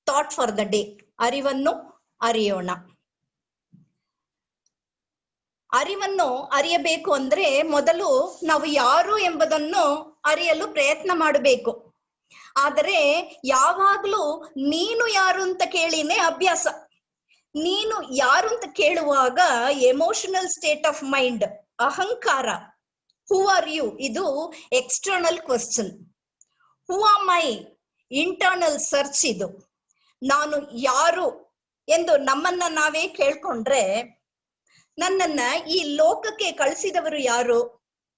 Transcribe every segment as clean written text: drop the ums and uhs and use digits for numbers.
Thought for the day. ಅರಿವನ್ನು ಅರಿಯೋಣ. ಅರಿವನ್ನು ಅರಿಯಬೇಕು ಅಂದ್ರೆ ಮೊದಲು ನಾವು ಯಾರು ಎಂಬುದನ್ನು ಅರಿಯಲು ಪ್ರಯತ್ನ ಮಾಡಬೇಕು. ಆದರೆ ಯಾವಾಗ್ಲೂ ನೀನು ಯಾರು ಅಂತ ಕೇಳಿನೇ ಅಭ್ಯಾಸ. ನೀನು ಯಾರು ಅಂತ ಕೇಳುವಾಗ ಎಮೋಷನಲ್ ಸ್ಟೇಟ್ ಆಫ್ ಮೈಂಡ್, ಅಹಂಕಾರ, ಹೂ ಆರ್ ಯು, ಇದು external question. Who am I, internal search. ಇದು ನಾನು ಯಾರು ಎಂದು ನಮ್ಮನ್ನ ನಾವೇ ಕೇಳ್ಕೊಂಡ್ರೆ, ನನ್ನನ್ನ ಈ ಲೋಕಕ್ಕೆ ಕಳಿಸಿದವರು ಯಾರು,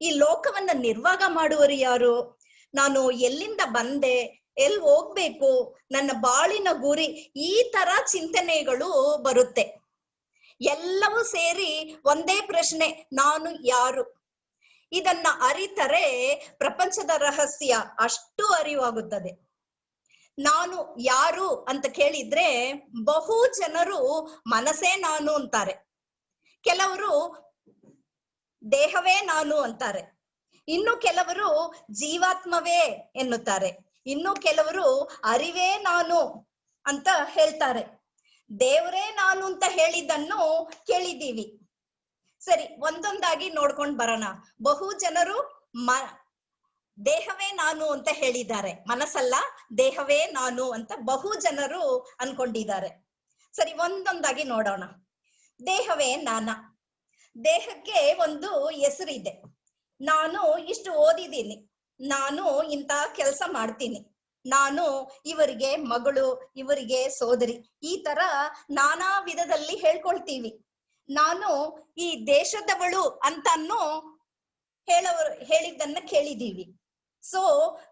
ಈ ಲೋಕವನ್ನ ನಿರ್ವಾಹ ಮಾಡುವರು ಯಾರು, ನಾನು ಎಲ್ಲಿಂದ ಬಂದೆ, ಎಲ್ಲಿ ಹೋಗ್ಬೇಕು, ನನ್ನ ಬಾಳಿನ ಗುರಿ, ಈ ತರ ಚಿಂತನೆಗಳು ಬರುತ್ತೆ. ಎಲ್ಲವೂ ಸೇರಿ ಒಂದೇ ಪ್ರಶ್ನೆ, ನಾನು ಯಾರು. ಇದನ್ನ ಅರಿತರೆ ಪ್ರಪಂಚದ ರಹಸ್ಯ ಅಷ್ಟು ಅರಿವಾಗುತ್ತದೆ. ನಾನು ಯಾರು ಅಂತ ಕೇಳಿದ್ರೆ ಬಹು ಜನರು ಮನಸ್ಸೇ ನಾನು ಅಂತಾರೆ, ಕೆಲವರು ದೇಹವೇ ನಾನು ಅಂತಾರೆ, ಇನ್ನು ಕೆಲವರು ಜೀವಾತ್ಮವೇ ಎನ್ನುತ್ತಾರೆ, ಇನ್ನು ಕೆಲವರು ಅರಿವೇ ನಾನು ಅಂತ ಹೇಳ್ತಾರೆ. ದೇವರೇ ನಾನು ಅಂತ ಹೇಳಿದ್ದನ್ನು ಕೇಳಿದ್ದೀವಿ. ಸರಿ, ಒಂದೊಂದಾಗಿ ನೋಡ್ಕೊಂಡ್ ಬರೋಣ. ಬಹು ಜನರು ದೇಹವೇ ನಾನು ಅಂತ ಹೇಳಿದ್ದಾರೆ, ಮನಸ್ಸಲ್ಲ ದೇಹವೇ ನಾನು ಅಂತ ಬಹು ಜನರು ಅನ್ಕೊಂಡಿದ್ದಾರೆ. ಸರಿ, ಒಂದೊಂದಾಗಿ ನೋಡೋಣ. ದೇಹವೇ ನಾನ. ದೇಹಕ್ಕೆ ಒಂದು ಹೆಸರಿದೆ. ನಾನು ಇಷ್ಟು ಓದಿದ್ದೀನಿ, ನಾನು ಇಂಥ ಕೆಲಸ ಮಾಡ್ತೀನಿ, ನಾನು ಇವರಿಗೆ ಮಗಳು, ಇವರಿಗೆ ಸೋದರಿ, ಈ ತರ ನಾನಾ ವಿಧದಲ್ಲಿ ಹೇಳ್ಕೊಳ್ತೀವಿ. ನಾನು ಈ ದೇಶದವಳು ಅಂತಾನು ಹೇಳಿದ್ದನ್ನ ಕೇಳಿದೀವಿ. So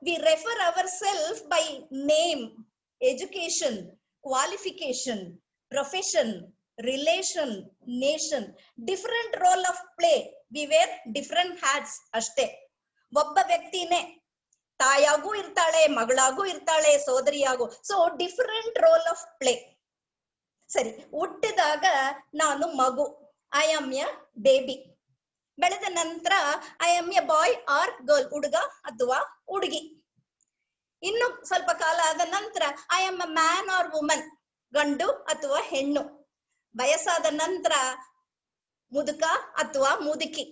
we refer ourselves by name, education, qualification, profession, relation, nation, different role of play. We wear different hats ಅಷ್ಟೇ. ಒಬ್ಬ ವ್ಯಕ್ತಿನೇ ತಾಯಾಗೂ ಇರ್ತಾಳೆ, ಮಗಳಾಗೂ ಇರ್ತಾಳೆ, ಸೋದರಿಯಾಗೂ. So different role of play. ಸರಿ, ಹುಟ್ಟಿದಾಗ ನಾನು ಮಗು, ಐ ಆಮ್ ಎ ಬೇಬಿ. ಬೆಳೆದ ನಂತರ I am a boy or girl, ಹುಡುಗ ಅಥವಾ ಹುಡುಗಿ. ಇನ್ನು ಸ್ವಲ್ಪ ಕಾಲ ಆದ ನಂತರ I am a man or woman, ಗಂಡು ಅಥವಾ ಹೆಣ್ಣು. ವಯಸ್ಸಾದ ನಂತರ ಮುದುಕ ಅಥವಾ ಮುದುಕಿ.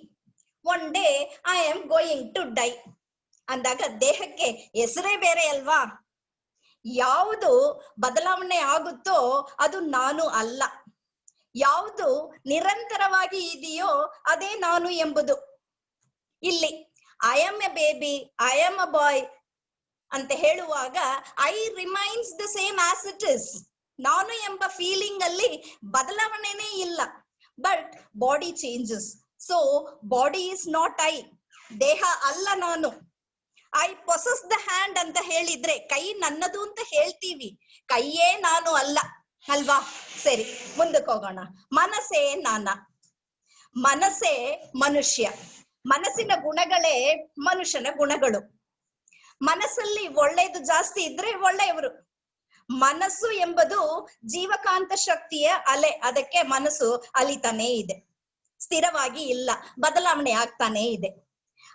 One day I am going to die ಅಂದಾಗ ದೇಹಕ್ಕೆ ಹೆಸರೇ ಬೇರೆ ಅಲ್ವಾ? ಯಾವುದು ಬದಲಾವಣೆ ಆಗುತ್ತೋ ಅದು ನಾನು ಅಲ್ಲ. ಯಾವುದು ನಿರಂತರವಾಗಿ ಇದೆಯೋ ಅದೇ ನಾನು ಎಂಬುದು. ಇಲ್ಲಿ I am a baby, I am a boy ಅಂತ ಹೇಳುವಾಗ I remains the same as it is. ನಾನು ಎಂಬ ಫೀಲಿಂಗ್ ಅಲ್ಲಿ ಬದಲಾವಣೆನೇ ಇಲ್ಲ. But body changes. So body is not I. ದೇಹ ಅಲ್ಲ ನಾನು. ಐ ಪೊಸೆಸ್ ದ ಹ್ಯಾಂಡ್ ಅಂತ ಹೇಳಿದ್ರೆ ಕೈ ನನ್ನದು ಅಂತ ಹೇಳ್ತೀವಿ, ಕೈಯೇ ನಾನು ಅಲ್ಲ ಅಲ್ವಾ? ಸರಿ, ಮುಂದಕ್ಕೆ ಹೋಗೋಣ. ಮನಸ್ಸೇ ನಾನ. ಮನಸ್ಸೇ ಮನುಷ್ಯ. ಮನಸ್ಸಿನ ಗುಣಗಳೇ ಮನುಷ್ಯನ ಗುಣಗಳು. ಮನಸ್ಸಲ್ಲಿ ಒಳ್ಳೆಯದು ಜಾಸ್ತಿ ಇದ್ರೆ ಒಳ್ಳೆಯವರು. ಮನಸ್ಸು ಎಂಬುದು ಜೀವಕಾಂತ ಶಕ್ತಿಯ ಅಲೆ. ಅದಕ್ಕೆ ಮನಸ್ಸು ಅಲಿತಾನೇ ಇದೆ, ಸ್ಥಿರವಾಗಿ ಇಲ್ಲ, ಬದಲಾವಣೆ ಆಗ್ತಾನೆ ಇದೆ.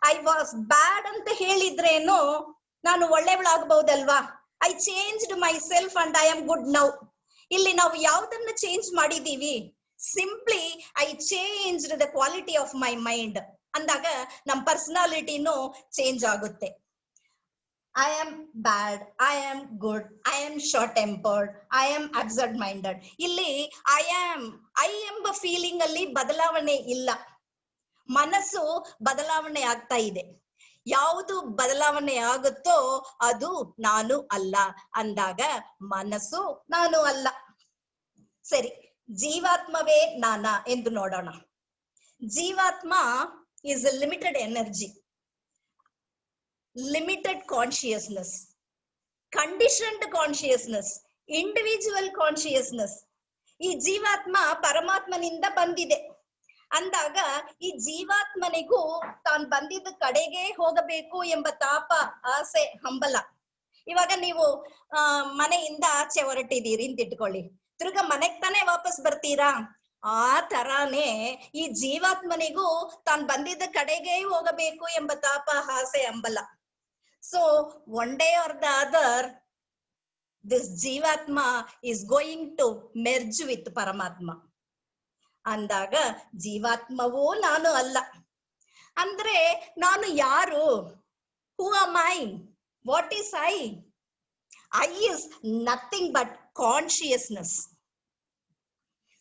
ಐ ವಾಸ್ ಬ್ಯಾಡ್ ಅಂತ ಹೇಳಿದ್ರೇನು ನಾನು ಒಳ್ಳೆಯವಳಾಗಬಹುದಲ್ವಾ? I changed myself and I am good now. ಇಲ್ಲಿ ನಾವು ಯಾವ್ದನ್ನ ಚೇಂಜ್ ಮಾಡಿದೀವಿ? Simply I changed the quality of my mind ಅಂದಾಗ ನಮ್ ಪರ್ಸನಾಲಿಟಿನೂ ಚೇಂಜ್ ಆಗುತ್ತೆ. I am bad, I am good, I am short tempered, I am absurd minded. ಇಲ್ಲಿ I ಎಂಬ ಫೀಲಿಂಗ್ ಅಲ್ಲಿ ಬದಲಾವಣೆ ಇಲ್ಲ. ಮನಸ್ಸು ಬದಲಾವಣೆ ಆಗ್ತಾ ಇದೆ. ಯಾವುದು ಬದಲಾವಣೆ ಆಗುತ್ತೋ ಅದು ನಾನು ಅಲ್ಲ ಅಂದಾಗ ಮನಸ್ಸು ನಾನು ಅಲ್ಲ. ಸರಿ, ಜೀವಾತ್ಮವೇ ನಾನಾ ಎಂದು ನೋಡೋಣ. ಜೀವಾತ್ಮ is a limited energy, limited consciousness, conditioned consciousness, individual consciousness. ಈ ಜೀವಾತ್ಮ ಪರಮಾತ್ಮನಿಂದ ಬಂದಿದೆ ಅಂದಾಗ ಈ ಜೀವಾತ್ಮನಿಗೂ ತಾನು ಬಂದಿದ್ದ ಕಡೆಗೆ ಹೋಗಬೇಕು ಎಂಬ ತಾಪ, ಆಸೆ, ಹಂಬಲ. ಇವಾಗ ನೀವು ಮನೆಯಿಂದ ಆಚೆ ಹೊರಟಿದ್ದೀರಿ ಅಂತ ಇಟ್ಕೊಳ್ಳಿ, ತಿರ್ಗಾ ಮನೆಗ್ ತಾನೇ ವಾಪಸ್ ಬರ್ತೀರಾ? ಆ ತರಾನೇ ಈ ಜೀವಾತ್ಮನಿಗೂ ತಾನು ಬಂದಿದ್ದ ಕಡೆಗೆ ಹೋಗಬೇಕು ಎಂಬ ತಾಪ, ಆಸೆ, ಹಂಬಲ. So one day are the other this Jivatma is going to merge with Paramatma. ಅಂದಾಗ ಜೀವಾತ್ಮವೂ ನಾನು ಅಲ್ಲ. ಅಂದ್ರೆ ನಾನು ಯಾರು? Who am I? What is I? I is nothing but consciousness.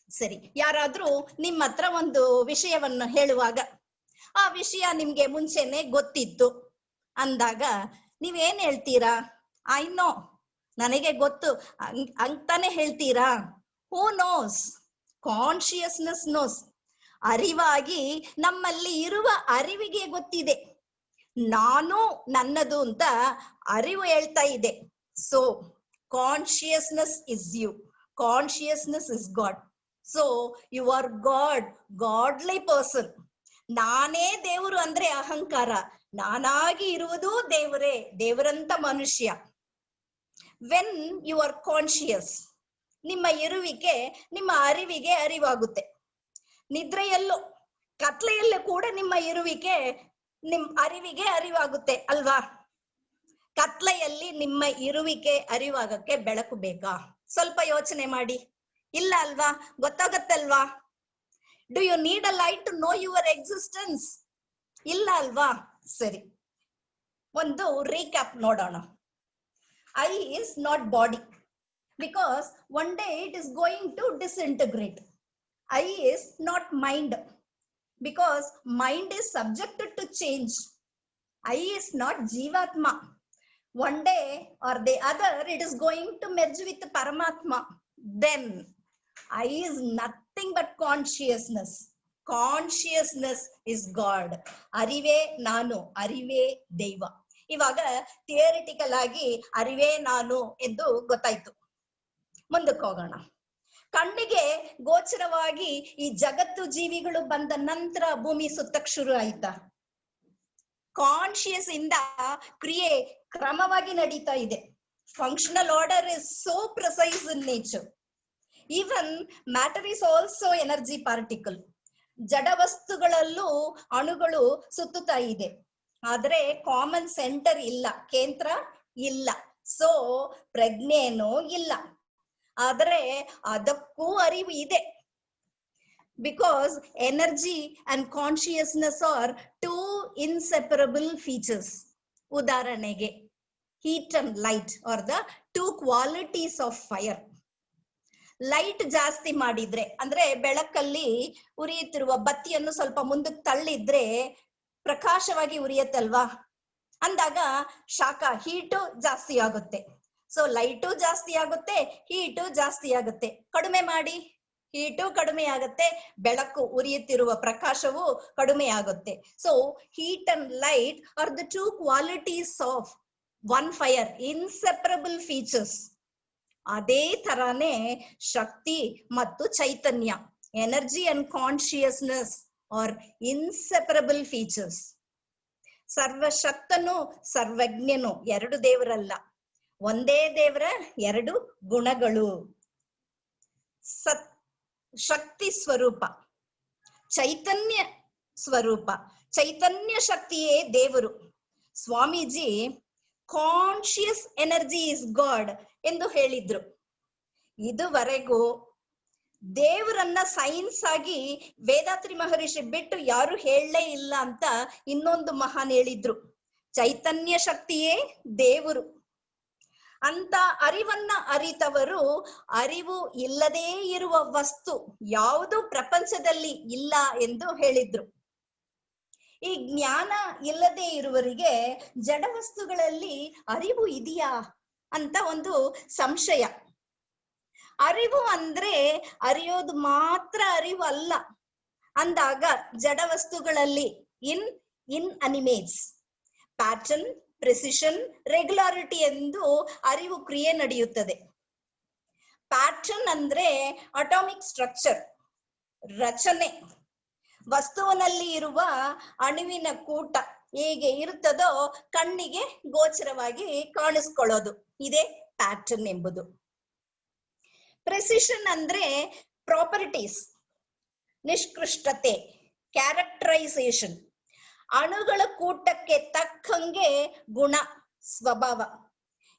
ಸರಿ, ಯಾರಾದ್ರೂ ನಿಮ್ಮ ಹತ್ರ ಒಂದು ವಿಷಯವನ್ನು ಹೇಳುವಾಗ ಆ ವಿಷಯ ನಿಮ್ಗೆ ಮುಂಚೆನೆ ಗೊತ್ತಿತ್ತು ಅಂದಾಗ ನೀವೇನ್ ಹೇಳ್ತೀರಾ? ಐ ನೋ, ನನಗೆ ಗೊತ್ತು ಅಂತಾನೆ ಹೇಳ್ತೀರಾ? Who knows? Consciousness knows. ಅರಿವಾಗಿ ನಮ್ಮಲ್ಲಿ ಇರುವ ಅರಿವಿಗೆ ಗೊತ್ತಿದೆ, ನಾನು ನನ್ನದು ಅಂತ ಅರಿವು ಹೇಳ್ತಾ ಇದೆ. So consciousness is you, consciousness is God. So you are God, godly person. ನಾನೇ ದೇವರು ಅಂದ್ರೆ ಅಹಂಕಾರ, ನಾನಾಗಿ ಇರುವುದು ದೇವರೇ, ದೇವರಂತ ಮನುಷ್ಯ. ವೆನ್ ಯು ಆರ್ ಕಾನ್ಶಿಯಸ್, ನಿಮ್ಮ ಇರುವಿಕೆ ನಿಮ್ಮ ಅರಿವಿಗೆ ಅರಿವಾಗುತ್ತೆ. ನಿದ್ರೆಯಲ್ಲೂ ಕತ್ಲೆಯಲ್ಲೂ ಕೂಡ ನಿಮ್ಮ ಇರುವಿಕೆ ನಿಮ್ ಅರಿವಿಗೆ ಅರಿವಾಗುತ್ತೆ ಅಲ್ವಾ? ಕತ್ಲೆಯಲ್ಲಿ ನಿಮ್ಮ ಇರುವಿಕೆ ಅರಿವಾಗಕ್ಕೆ ಬೆಳಕು ಬೇಕಾ? ಸ್ವಲ್ಪ ಯೋಚನೆ ಮಾಡಿ. ಇಲ್ಲ ಅಲ್ವಾ? ಗೊತ್ತಾಗತ್ತಲ್ವಾ? Do you need a light to know your existence? ಇಲ್ಲ ಅಲ್ವಾ? ಸರಿ, ಒಂದು ರೀಕ್ಯಾಪ್ ನೋಡೋಣ. I is not body, because one day it is going to disintegrate. I is not mind, because mind is subjected to change. I is not Jivatma. One day or the other it is going to merge with Paramatma. Then I is nothing but consciousness. Consciousness is God. ಅರಿವೇ ನಾನು, ಅರಿವೇ ದೈವ. ಇವಾಗ theoretical ಆಗಿ ಅರಿವೇ ನಾನು ಎಂದು ಗೊತ್ತಾಯ್ತು. ಮುಂದಕ್ಕೆ ಹೋಗೋಣ. ಕಣ್ಣಿಗೆ ಗೋಚರವಾಗಿ ಈ ಜಗತ್ತು ಜೀವಿಗಳು ಬಂದ ನಂತರ ಭೂಮಿ ಸುತ್ತಕ್ ಶುರು ಆಯ್ತಾ? ಕಾನ್ಶಿಯಸ್ ಇಂದ ಕ್ರಿಯೆ ಕ್ರಮವಾಗಿ ನಡೀತಾ ಇದೆ. Functional order is so precise in nature. Even matter is also energy particle. ಜಡ ವಸ್ತುಗಳಲ್ಲೂ ಅಣುಗಳು ಸುತ್ತುತ್ತಾ ಇದೆ. ಆದ್ರೆ ಕಾಮನ್ ಸೆಂಟರ್ ಇಲ್ಲ, ಕೇಂದ್ರ ಇಲ್ಲ. ಸೊ ಪ್ರಜ್ಞೆನೂ ಇಲ್ಲ. ಆದರೆ ಅದಕ್ಕೂ ಅರಿವು ಇದೆ. Because energy and consciousness are two inseparable features. ಉದಾಹರಣೆಗೆ heat and light are the two qualities of fire. Light ಜಾಸ್ತಿ ಮಾಡಿದ್ರೆ ಅಂದ್ರೆ ಬೆಳಕಲ್ಲಿ ಉರಿಯುತ್ತಿರುವ ಬತ್ತಿಯನ್ನು ಸ್ವಲ್ಪ ಮುಂದಕ್ಕೆ ತಳ್ಳಿದ್ರೆ ಪ್ರಕಾಶವಾಗಿ ಉರಿಯತ್ತಲ್ವಾ? ಅಂದಾಗ ಶಾಖ ಹೀಟು ಜಾಸ್ತಿ ಆಗುತ್ತೆ. ಸೊ ಲೈಟು ಜಾಸ್ತಿ ಆಗುತ್ತೆ, ಹೀಟು ಜಾಸ್ತಿ ಆಗುತ್ತೆ. ಕಡಿಮೆ ಮಾಡಿ, ಹೀಟು ಕಡಿಮೆ ಆಗುತ್ತೆ, ಬೆಳಕು ಉರಿಯುತ್ತಿರುವ ಪ್ರಕಾಶವು ಕಡಿಮೆ ಆಗುತ್ತೆ. So heat and light are the two qualities of one fire, inseparable features. ಅದೇ ತರಾನೇ ಶಕ್ತಿ ಮತ್ತು ಚೈತನ್ಯ, energy and consciousness are inseparable features. ಸರ್ವಶಕ್ತನು ಸರ್ವಜ್ಞನು ಎರಡು ದೇವರಲ್ಲ, ಒಂದೇ ದೇವರ ಎರಡು ಗುಣಗಳು. ಶಕ್ತಿ ಸ್ವರೂಪ, ಚೈತನ್ಯ ಸ್ವರೂಪ, ಚೈತನ್ಯ ಶಕ್ತಿಯೇ ದೇವರು. Swamiji conscious energy is god ಎಂದು ಹೇಳಿದ್ರು. ಇದುವರೆಗೂ ದೇವರನ್ನ ಸೈನ್ಸ್ ಆಗಿ ವೇದಾತ್ರಿ ಮಹರ್ಷಿ ಬಿಟ್ಟು ಯಾರು ಹೇಳಲೇ ಇಲ್ಲ ಅಂತ ಇನ್ನೊಂದು ಮಹಾನ್ ಹೇಳಿದ್ರು. ಚೈತನ್ಯ ಶಕ್ತಿಯೇ ದೇವರು ಅಂತ ಅರಿವನ್ನ ಅರಿತವರು ಅರಿವು ಇಲ್ಲದೇ ಇರುವ ವಸ್ತು ಯಾವುದು ಪ್ರಪಂಚದಲ್ಲಿ ಇಲ್ಲ ಎಂದು ಹೇಳಿದ್ರು. ಈ ಜ್ಞಾನ ಇಲ್ಲದೆ ಇರುವವರಿಗೆ ಜಡ ವಸ್ತುಗಳಲ್ಲಿ ಅರಿವು ಇದೆಯಾ ಅಂತ ಒಂದು ಸಂಶಯ. ಅರಿವು ಅಂದ್ರೆ ಅರಿಯೋದು ಮಾತ್ರ ಅರಿವು ಅಲ್ಲ ಅಂದಾಗ ಜಡ ವಸ್ತುಗಳಲ್ಲಿ ಇನ್ ಅನಿಮೇಟ್ಸ್ ಪ್ಯಾಟರ್ನ್, ಪ್ರೆಸಿಷನ್, ರೆಗ್ಯುಲಾರಿಟಿ ಎಂದು ಅರಿವು ಕ್ರಿಯೆ ನಡೆಯುತ್ತದೆ. ಪ್ಯಾಟರ್ನ್ ಅಂದ್ರೆ ಅಟಾಮಿಕ್ ಸ್ಟ್ರಕ್ಚರ್, ರಚನೆ. ವಸ್ತುವಿನಲ್ಲಿ ಇರುವ ಅಣುವಿನ ಕೂಟ ಹೇಗೆ ಇರುತ್ತದೋ ಕಣ್ಣಿಗೆ ಗೋಚರವಾಗಿ ಕಾಣಿಸ್ಕೊಳ್ಳೋದು, ಇದೇ ಪ್ಯಾಟರ್ನ್ ಎಂಬುದು. ಪ್ರೆಸಿಷನ್ ಅಂದ್ರೆ ಪ್ರಾಪರ್ಟೀಸ್, ನಿಷ್ಕೃಷ್ಟತೆ, ಕ್ಯಾರೆಕ್ಟರೈಸೇಷನ್. ಅಣುಗಳ ಕೂಟಕ್ಕೆ ತಕ್ಕಂಗೆ ಗುಣ, ಸ್ವಭಾವ.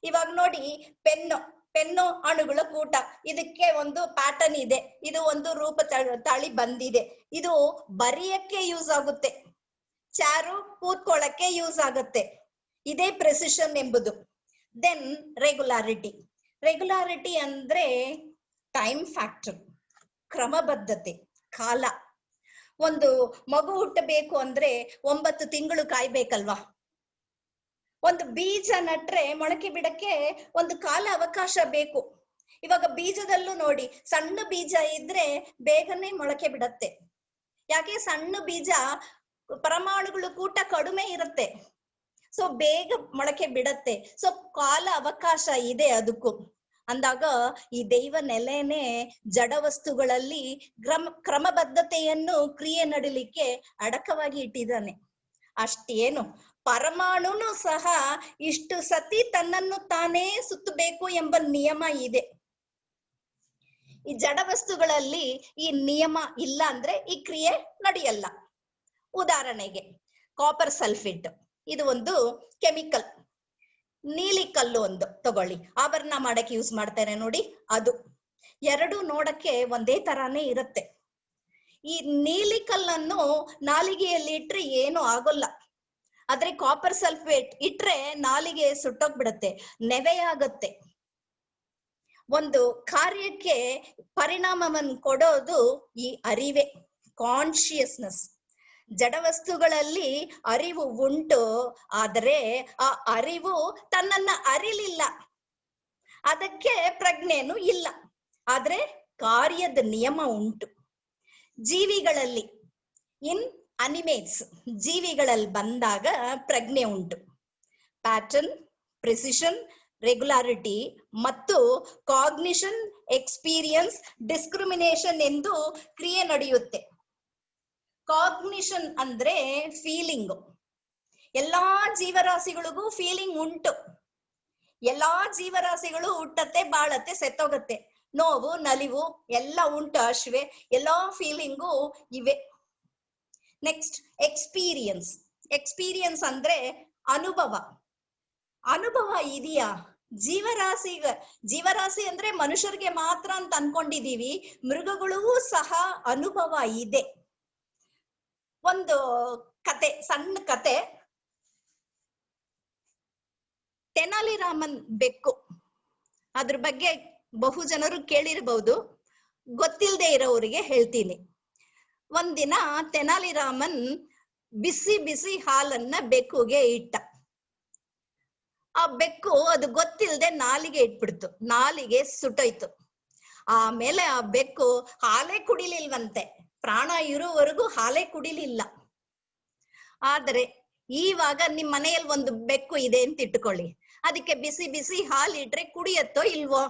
ಇವಾಗ ನೋಡಿ, ಪೆನ್ನು ಪೆನ್ನು ಅಣುಗಳ ಕೂಟ. ಇದಕ್ಕೆ ಒಂದು ಪ್ಯಾಟರ್ನ್ ಇದೆ, ಇದು ಒಂದು ರೂಪ ತಳಿ ಬಂದಿದೆ. ಇದು ಬರೆಯಕ್ಕೆ ಯೂಸ್ ಆಗುತ್ತೆ, ಚಾರು ಕೂತ್ಕೊಳ್ಳಕ್ಕೆ ಯೂಸ್ ಆಗುತ್ತೆ. ಇದೇ ಪ್ರೆಸಿಷನ್ ಎಂಬುದು. Then regularity. ರೆಗ್ಯುಲಾರಿಟಿ ಅಂದ್ರೆ ಟೈಮ್ ಫ್ಯಾಕ್ಟರ್, ಕ್ರಮಬದ್ಧತೆ, ಕಾಲ. ಒಂದು ಮಗು ಹುಟ್ಟಬೇಕು ಅಂದ್ರೆ 9 ತಿಂಗಳು ಕಾಯ್ಬೇಕಲ್ವಾ? ಒಂದು ಬೀಜ ನಟ್ರೆ ಮೊಳಕೆ ಬಿಡಕ್ಕೆ ಒಂದು ಕಾಲ ಅವಕಾಶ ಬೇಕು. ಇವಾಗ ಬೀಜದಲ್ಲೂ ನೋಡಿ, ಸಣ್ಣ ಬೀಜ ಇದ್ರೆ ಬೇಗನೆ ಮೊಳಕೆ ಬಿಡತ್ತೆ. ಯಾಕೆ? ಸಣ್ಣ ಬೀಜ ಪರಮಾಣುಗಳು ಕೂಟ ಕಡಿಮೆ ಇರುತ್ತೆ, ಸೊ ಬೇಗ ಮೊಳಕೆ ಬಿಡತ್ತೆ. ಸೊ ಕಾಲ ಅವಕಾಶ ಇದೆ ಅದಕ್ಕೂ. ಅಂದಾಗ ಈ ದೈವ ನೆಲೆನೇ ಜಡ ವಸ್ತುಗಳಲ್ಲಿ ಕ್ರಮಬದ್ಧತೆಯನ್ನು ಕ್ರಿಯೆ ನಡಲಿಕ್ಕೆ ಅಡಕವಾಗಿ ಇಟ್ಟಿದ್ದಾನೆ. ಅಷ್ಟೇನು, ಪರಮಾಣುನು ಸಹ ಇಷ್ಟು ಸತಿ ತನ್ನನ್ನು ತಾನೇ ಸುತ್ತಬೇಕು ಎಂಬ ನಿಯಮ ಇದೆ. ಈ ಜಡ ವಸ್ತುಗಳಲ್ಲಿ ಈ ನಿಯಮ ಇಲ್ಲ ಅಂದ್ರೆ ಈ ಕ್ರಿಯೆ ನಡೆಯಲ್ಲ. ಉದಾಹರಣೆಗೆ ಕಾಪರ್ ಸಲ್ಫೇಟ್, ಇದು ಒಂದು ಕೆಮಿಕಲ್. ನೀಲಿ ಕಲ್ಲು ಒಂದು ತಗೊಳ್ಳಿ, ಆಭರಣ ಮಾಡಕ್ಕೆ ಯೂಸ್ ಮಾಡ್ತಾರೆ ನೋಡಿ, ಅದು. ಎರಡು ನೋಡಕ್ಕೆ ಒಂದೇ ತರಾನೇ ಇರುತ್ತೆ. ಈ ನೀಲಿ ಕಲ್ಲನ್ನು ನಾಲಿಗೆಯಲ್ಲಿ ಇಟ್ರೆ ಏನು ಆಗೋಲ್ಲ. ಆದ್ರೆ ಕಾಪರ್ ಸಲ್ಫೇಟ್ ಇಟ್ರೆ ನಾಲಿಗೆ ಸುಟ್ಟೋಗ್ಬಿಡತ್ತೆ, ನೆವೆಯಾಗತ್ತೆ. ಒಂದು ಕಾರ್ಯಕ್ಕೆ ಪರಿಣಾಮವನ್ನು ಕೊಡೋದು ಈ ಅರಿವೇ, ಕಾನ್ಶಿಯಸ್ನೆಸ್. ಜಡವಸ್ತುಗಳಲ್ಲಿ ಅರಿವು ಉಂಟು, ಆದರೆ ಆ ಅರಿವು ತನ್ನನ್ನ ಅರಿಲಿಲ್ಲ, ಅದಕ್ಕೆ ಪ್ರಜ್ಞೆನೂ ಇಲ್ಲ. ಆದ್ರೆ ಕಾರ್ಯದ ನಿಯಮ ಉಂಟು. ಜೀವಿಗಳಲ್ಲಿ ಇನ್ ಅನಿಮೇಟ್ಸ್, ಜೀವಿಗಳಲ್ಲಿ ಬಂದಾಗ ಪ್ರಜ್ಞೆ ಉಂಟು. ಪ್ಯಾಟರ್ನ್, ಪ್ರಿಸಿಷನ್, ರೆಗ್ಯುಲಾರಿಟಿ ಮತ್ತು ಕಾಗ್ನಿಷನ್, ಎಕ್ಸ್ಪೀರಿಯನ್ಸ್, ಡಿಸ್ಕ್ರಿಮಿನೇಷನ್ ಎಂದು ಕ್ರಿಯೆ ನಡೆಯುತ್ತೆ. ಕಾಗ್ನಿಷನ್ ಅಂದ್ರೆ ಫೀಲಿಂಗ್. ಎಲ್ಲಾ ಜೀವರಾಶಿಗಳಿಗೂ ಫೀಲಿಂಗ್ ಉಂಟು. ಎಲ್ಲಾ ಜೀವರಾಶಿಗಳು ಹುಟ್ಟತ್ತೆ, ಬಾಳತ್ತೆ, ಸೆತ್ತೋಗತ್ತೆ. ನೋವು, ನಲಿವು ಎಲ್ಲ ಉಂಟು, ಅಶ್ವೆ, ಎಲ್ಲಾ ಫೀಲಿಂಗು ಇವೆ. Next experience. ಎಕ್ಸ್ಪೀರಿಯನ್ಸ್ ಅಂದ್ರೆ ಅನುಭವ. ಅನುಭವ ಇದೆಯಾ? ಜೀವರಾಶಿ ಅಂದ್ರೆ ಮನುಷ್ಯರಿಗೆ ಮಾತ್ರ ಅಂತ ಅನ್ಕೊಂಡಿದೀವಿ, ಮೃಗಗಳಿಗೂ ಸಹ ಅನುಭವ ಇದೆ. ಒಂದು ಕತೆ, ಸಣ್ಣ ಕತೆ. ತೆನಾಲಿ ರಾಮನ್ ಬೆಕ್ಕು, ಅದ್ರ ಬಗ್ಗೆ ಬಹು ಜನರು ಕೇಳಿರಬಹುದು, ಗೊತ್ತಿಲ್ಲದೆ ಇರೋರಿಗೆ ಹೇಳ್ತೀನಿ. ಒಂದಿನ ತೆನಾಲಿ ರಾಮನ್ ಬಿಸಿ ಬಿಸಿ ಹಾಲನ್ನ ಬೆಕ್ಕುಗೆ ಇಟ್ಟ. ಆ ಬೆಕ್ಕು ಅದು ಗೊತ್ತಿಲ್ಲದೆ ನಾಲಿಗೆ ಇಟ್ಬಿಡ್ತು, ನಾಲಿಗೆ ಸುಟ್ಟೋಯ್ತು. ಆಮೇಲೆ ಆ ಬೆಕ್ಕು ಹಾಲೇ ಕುಡಿಲಿಲ್ವಂತೆ, ಪ್ರಾಣ ಇರುವವರೆಗೂ ಹಾಲೇ ಕುಡಿಲಿಲ್ಲ. ಆದರೆ ಇವಾಗ ನಿಮ್ ಮನೆಯಲ್ಲಿ ಒಂದು ಬೆಕ್ಕು ಇದೆ ಅಂತ ಇಟ್ಕೊಳ್ಳಿ, ಅದಕ್ಕೆ ಬಿಸಿ ಬಿಸಿ ಹಾಲು ಇಟ್ರೆ ಕುಡಿಯತ್ತೋ ಇಲ್ವೋ?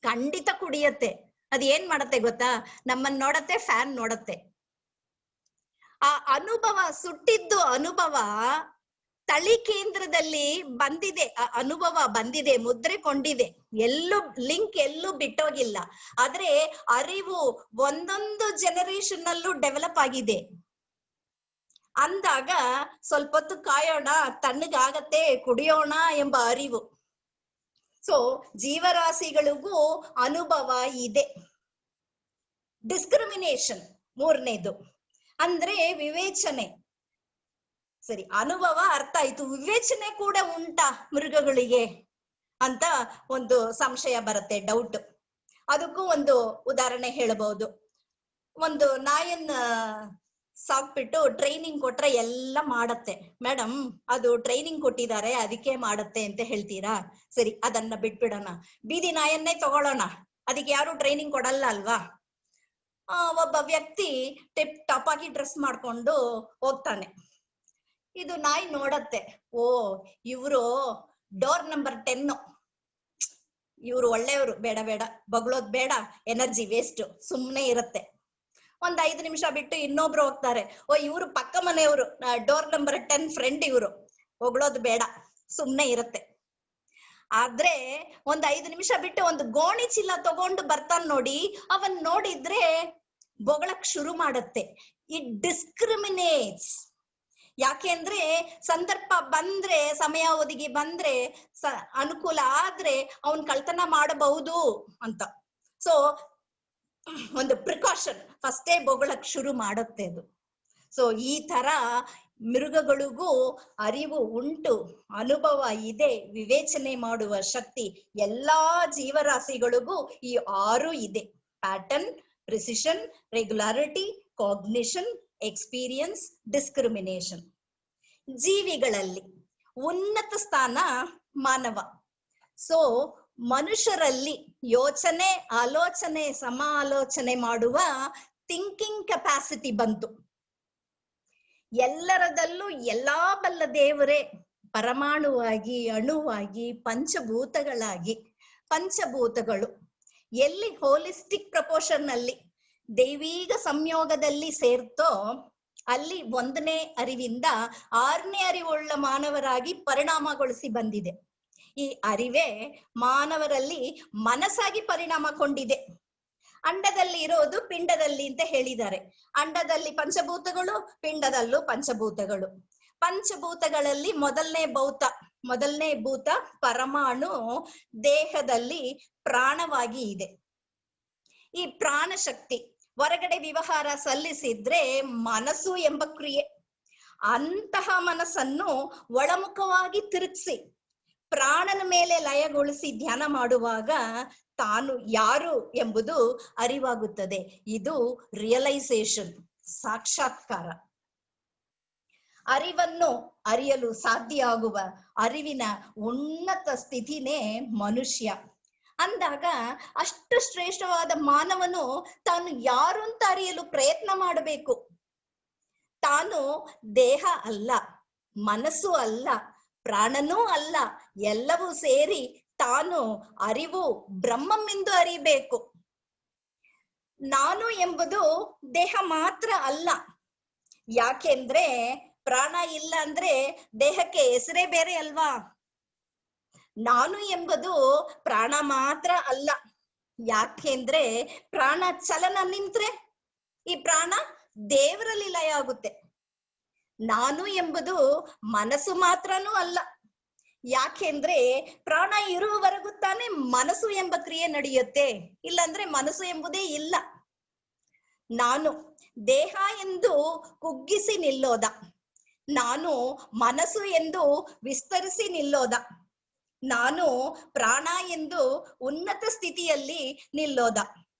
ಖಂಡಿತ ಕುಡಿಯತ್ತೆ. ಅದ್ ಏನ್ ಮಾಡತ್ತೆ ಗೊತ್ತಾ? ನಮ್ಮನ್ನ ನೋಡತ್ತೆ, ಫ್ಯಾನ್ ನೋಡತ್ತೆ. ಆ ಅನುಭವ, ಸುಟ್ಟಿದ್ದು ಅನುಭವ ತಳಿ ಕೇಂದ್ರದಲ್ಲಿ ಬಂದಿದೆ, ಆ ಅನುಭವ ಬಂದಿದೆ, ಮುದ್ರೆಕೊಂಡಿದೆ, ಎಲ್ಲೂ ಲಿಂಕ್ ಎಲ್ಲೂ ಬಿಟ್ಟೋಗಿಲ್ಲ. ಆದ್ರೆ ಅರಿವು ಒಂದೊಂದು ಜನರೇಷನ್ ಅಲ್ಲೂ ಡೆವಲಪ್ ಆಗಿದೆ. ಅಂದಾಗ ಸ್ವಲ್ಪ ಹೊತ್ತು ಕಾಯೋಣ, ತಣ್ಣಗಾಗತ್ತೆ, ಕುಡಿಯೋಣ ಎಂಬ ಅರಿವು. ಸೊ ಜೀವರಾಶಿಗಳಿಗೂ ಅನುಭವ ಇದೆ. ಡಿಸ್ಕ್ರಿಮಿನೇಷನ್ ಮೂರನೇದು ಅಂದ್ರೆ ವಿವೇಚನೆ. ಸರಿ, ಅನುಭವ ಅರ್ಥ ಆಯ್ತು, ವಿವೇಚನೆ ಕೂಡ ಉಂಟಾ ಮೃಗಗಳಿಗೆ ಅಂತ ಒಂದು ಸಂಶಯ ಬರುತ್ತೆ, ಡೌಟ್. ಅದಕ್ಕೂ ಒಂದು ಉದಾಹರಣೆ ಹೇಳಬಹುದು. ಒಂದು ನಾಯನ್ನ ಸಾಕ್ಬಿಟ್ಟು ಟ್ರೈನಿಂಗ್ ಕೊಟ್ರೆ ಎಲ್ಲ ಮಾಡತ್ತೆ. ಮೇಡಮ್, ಅದು ಟ್ರೈನಿಂಗ್ ಕೊಟ್ಟಿದ್ದಾರೆ ಅದಕ್ಕೆ ಮಾಡತ್ತೆ ಅಂತ ಹೇಳ್ತೀರಾ? ಸರಿ, ಅದನ್ನ ಬಿಟ್ಬಿಡೋಣ, ಬೀದಿ ನಾಯನ್ನೇ ತಗೊಳ್ಳೋಣ, ಅದಕ್ಕೆ ಯಾರು ಟ್ರೈನಿಂಗ್ ಕೊಡಲ್ಲ ಅಲ್ವಾ? ಒಬ್ಬ ವ್ಯಕ್ತಿ ಟಿಪ್ ಟಾಪ್ ಆಗಿ ಡ್ರೆಸ್ ಮಾಡ್ಕೊಂಡು ಹೋಗ್ತಾನೆ. ಇದು ನಾಯಿ ನೋಡತ್ತೆ, ಓ ಇವ್ರು ಡೋರ್ ನಂಬರ್ 10, ಇವ್ರು ಒಳ್ಳೆಯವರು, ಬೇಡ ಬೇಡ ಬಗ್ಳೋದ್ ಬೇಡ, ಎನರ್ಜಿ ವೇಸ್ಟ್, ಸುಮ್ನೆ ಇರತ್ತೆ. ಒಂದ್ 5 ನಿಮಿಷ ಬಿಟ್ಟು ಇನ್ನೊಬ್ರು ಹೋಗ್ತಾರೆ, ಓ ಇವ್ರು ಪಕ್ಕ ಮನೆಯವರು, ಡೋರ್ ನಂಬರ್ 10 ಫ್ರೆಂಡ್, ಇವ್ರು, ಹೊಗಳೋದು ಬೇಡ, ಸುಮ್ನೆ ಇರತ್ತೆ. ಆದ್ರೆ ಒಂದ್ 5 ನಿಮಿಷ ಬಿಟ್ಟು ಒಂದು ಗೋಣಿ ಚೀಲ ತಗೊಂಡು ಬರ್ತಾನ ನೋಡಿ, ಅವನ್ ನೋಡಿದ್ರೆ ಬೊಗಳಕ್ ಶುರು ಮಾಡತ್ತೆ. ಇಟ್ ಡಿಸ್ಕ್ರಿಮಿನೇಟ್ಸ್. ಯಾಕೆಂದ್ರೆ ಸಂದರ್ಭ ಬಂದ್ರೆ, ಸಮಯ ಒದಗಿ ಬಂದ್ರೆ, ಅನುಕೂಲ ಆದ್ರೆ ಅವನ್ ಕಳ್ತನ ಮಾಡಬಹುದು ಅಂತ. ಸೊ ಒಂದು ಪ್ರಿಕಾಷನ್ ಫಸ್ಟೇ ಬೊಗಳಕ್ ಶುರು ಮಾಡುತ್ತೆ ಅದು. ಸೊ ಈ ತರ ಮೃಗಗಳಿಗೂ ಅರಿವು ಉಂಟು, ಅನುಭವ ಇದೆ, ವಿವೇಚನೆ ಮಾಡುವ ಶಕ್ತಿ ಎಲ್ಲಾ ಜೀವರಾಶಿಗಳಿಗೂ ಈ 6 ಇದೆ. Pattern, precision, regularity, cognition, experience, discrimination. ಜೀವಿಗಳಲ್ಲಿ ಉನ್ನತ ಸ್ಥಾನ ಮಾನವ. ಸೊ ಮನುಷ್ಯರಲ್ಲಿ ಯೋಚನೆ, ಆಲೋಚನೆ, ಸಮಾಲೋಚನೆ ಮಾಡುವ ಥಿಂಕಿಂಗ್ ಕೆಪಾಸಿಟಿ ಬಂತು. ಎಲ್ಲರದಲ್ಲೂ ಎಲ್ಲಾ ಬಲ್ಲ ದೇವರೇ ಪರಮಾಣುವಾಗಿ, ಅಣುವಾಗಿ, ಪಂಚಭೂತಗಳಾಗಿ, ಪಂಚಭೂತಗಳು ಎಲ್ಲಿ ಹೋಲಿಸ್ಟಿಕ್ ಪ್ರಪೋರ್ಷನ್ ಅಲ್ಲಿ ದೈವೀಗ ಸಂಯೋಗದಲ್ಲಿ ಸೇರ್ತೋ ಅಲ್ಲಿ 1ನೇ ಅರಿವಿಂದ 6ನೇ ಅರಿವುಳ್ಳ ಮಾನವರಾಗಿ ಪರಿಣಾಮಗೊಳಿಸಿ ಬಂದಿದೆ. ಈ ಅರಿವೇ ಮಾನವರಲ್ಲಿ ಮನಸ್ಸಾಗಿ ಪರಿಣಾಮಗೊಂಡಿದೆ. ಅಂಡದಲ್ಲಿ ಇರೋದು ಪಿಂಡದಲ್ಲಿ ಅಂತ ಹೇಳಿದ್ದಾರೆ. ಅಂಡದಲ್ಲಿ ಪಂಚಭೂತಗಳು, ಪಿಂಡದಲ್ಲೂ ಪಂಚಭೂತಗಳು. ಪಂಚಭೂತಗಳಲ್ಲಿ ಮೊದಲನೇ ಭೂತ ಪರಮಾಣು ದೇಹದಲ್ಲಿ ಪ್ರಾಣವಾಗಿ ಇದೆ. ಈ ಪ್ರಾಣ ಶಕ್ತಿ ಹೊರಗಡೆ ವ್ಯವಹಾರ ಸಲ್ಲಿಸಿದ್ರೆ ಮನಸ್ಸು ಎಂಬ ಕ್ರಿಯೆ. ಅಂತಹ ಮನಸ್ಸನ್ನು ಒಳಮುಖವಾಗಿ ತಿರುಗಿಸಿ ಪ್ರಾಣನ ಮೇಲೆ ಲಯಗೊಳಿಸಿ ಧ್ಯಾನ ಮಾಡುವಾಗ ತಾನು ಯಾರು ಎಂಬುದು ಅರಿವಾಗುತ್ತದೆ. ಇದು ರಿಯಲೈಸೇಷನ್, ಸಾಕ್ಷಾತ್ಕಾರ. ಅರಿವನ್ನು ಅರಿಯಲು ಸಾಧ್ಯ ಆಗುವ ಅರಿವಿನ ಉನ್ನತ ಸ್ಥಿತಿನೇ ಮನುಷ್ಯ ಅಂದಾಗ ಅಷ್ಟು ಶ್ರೇಷ್ಠವಾದ ಮಾನವನು ತಾನು ಯಾರು ಅಂತ ಅರಿಯಲು ಪ್ರಯತ್ನ ಮಾಡಬೇಕು. ತಾನು ದೇಹ ಅಲ್ಲ, ಮನಸ್ಸು ಅಲ್ಲ, ಪ್ರಾಣನೂ ಅಲ್ಲ, ಎಲ್ಲವೂ ಸೇರಿ ತಾನು ಅರಿವು ಬ್ರಹ್ಮವೆಂದು ಅರಿಬೇಕು. ನಾನು ಎಂಬುದು ದೇಹ ಮಾತ್ರ ಅಲ್ಲ. ಯಾಕೆಂದ್ರೆ ಪ್ರಾಣ ಇಲ್ಲ ಅಂದ್ರೆ ದೇಹಕ್ಕೆ ಹೆಸರೇ ಬೇರೆ ಅಲ್ವಾ. ನಾನು ಎಂಬುದು ಪ್ರಾಣ ಮಾತ್ರ ಅಲ್ಲ. ಯಾಕೆಂದ್ರೆ ಪ್ರಾಣ ಚಲನ ನಿಂತ್ರೆ ಈ ಪ್ರಾಣ ದೇವರಲ್ಲಿ ಲಯ ಆಗುತ್ತೆ. ನಾನು ಎಂಬುದು ಮನಸ್ಸು ಮಾತ್ರನೂ ಅಲ್ಲ. ಯಾಕೆಂದ್ರೆ ಪ್ರಾಣ ಇರುವವರೆಗೂ ತಾನೇ ಮನಸ್ಸು ಎಂಬ ಕ್ರಿಯೆ ನಡೆಯುತ್ತೆ, ಇಲ್ಲಾಂದ್ರೆ ಮನಸ್ಸು ಎಂಬುದೇ ಇಲ್ಲ. ನಾನು ದೇಹ ಎಂದು ಕುಗ್ಗಿಸಿ ನಿಲ್ಲೋದ, ನಾನು ಮನಸ್ಸು ಎಂದು ವಿಸ್ತರಿಸಿ ನಿಲ್ಲೋದ, ನಾನು ಪ್ರಾಣ ಎಂದು ಉನ್ನತ ಸ್ಥಿತಿಯಲ್ಲಿ ನಿಲ್ಲೋದ,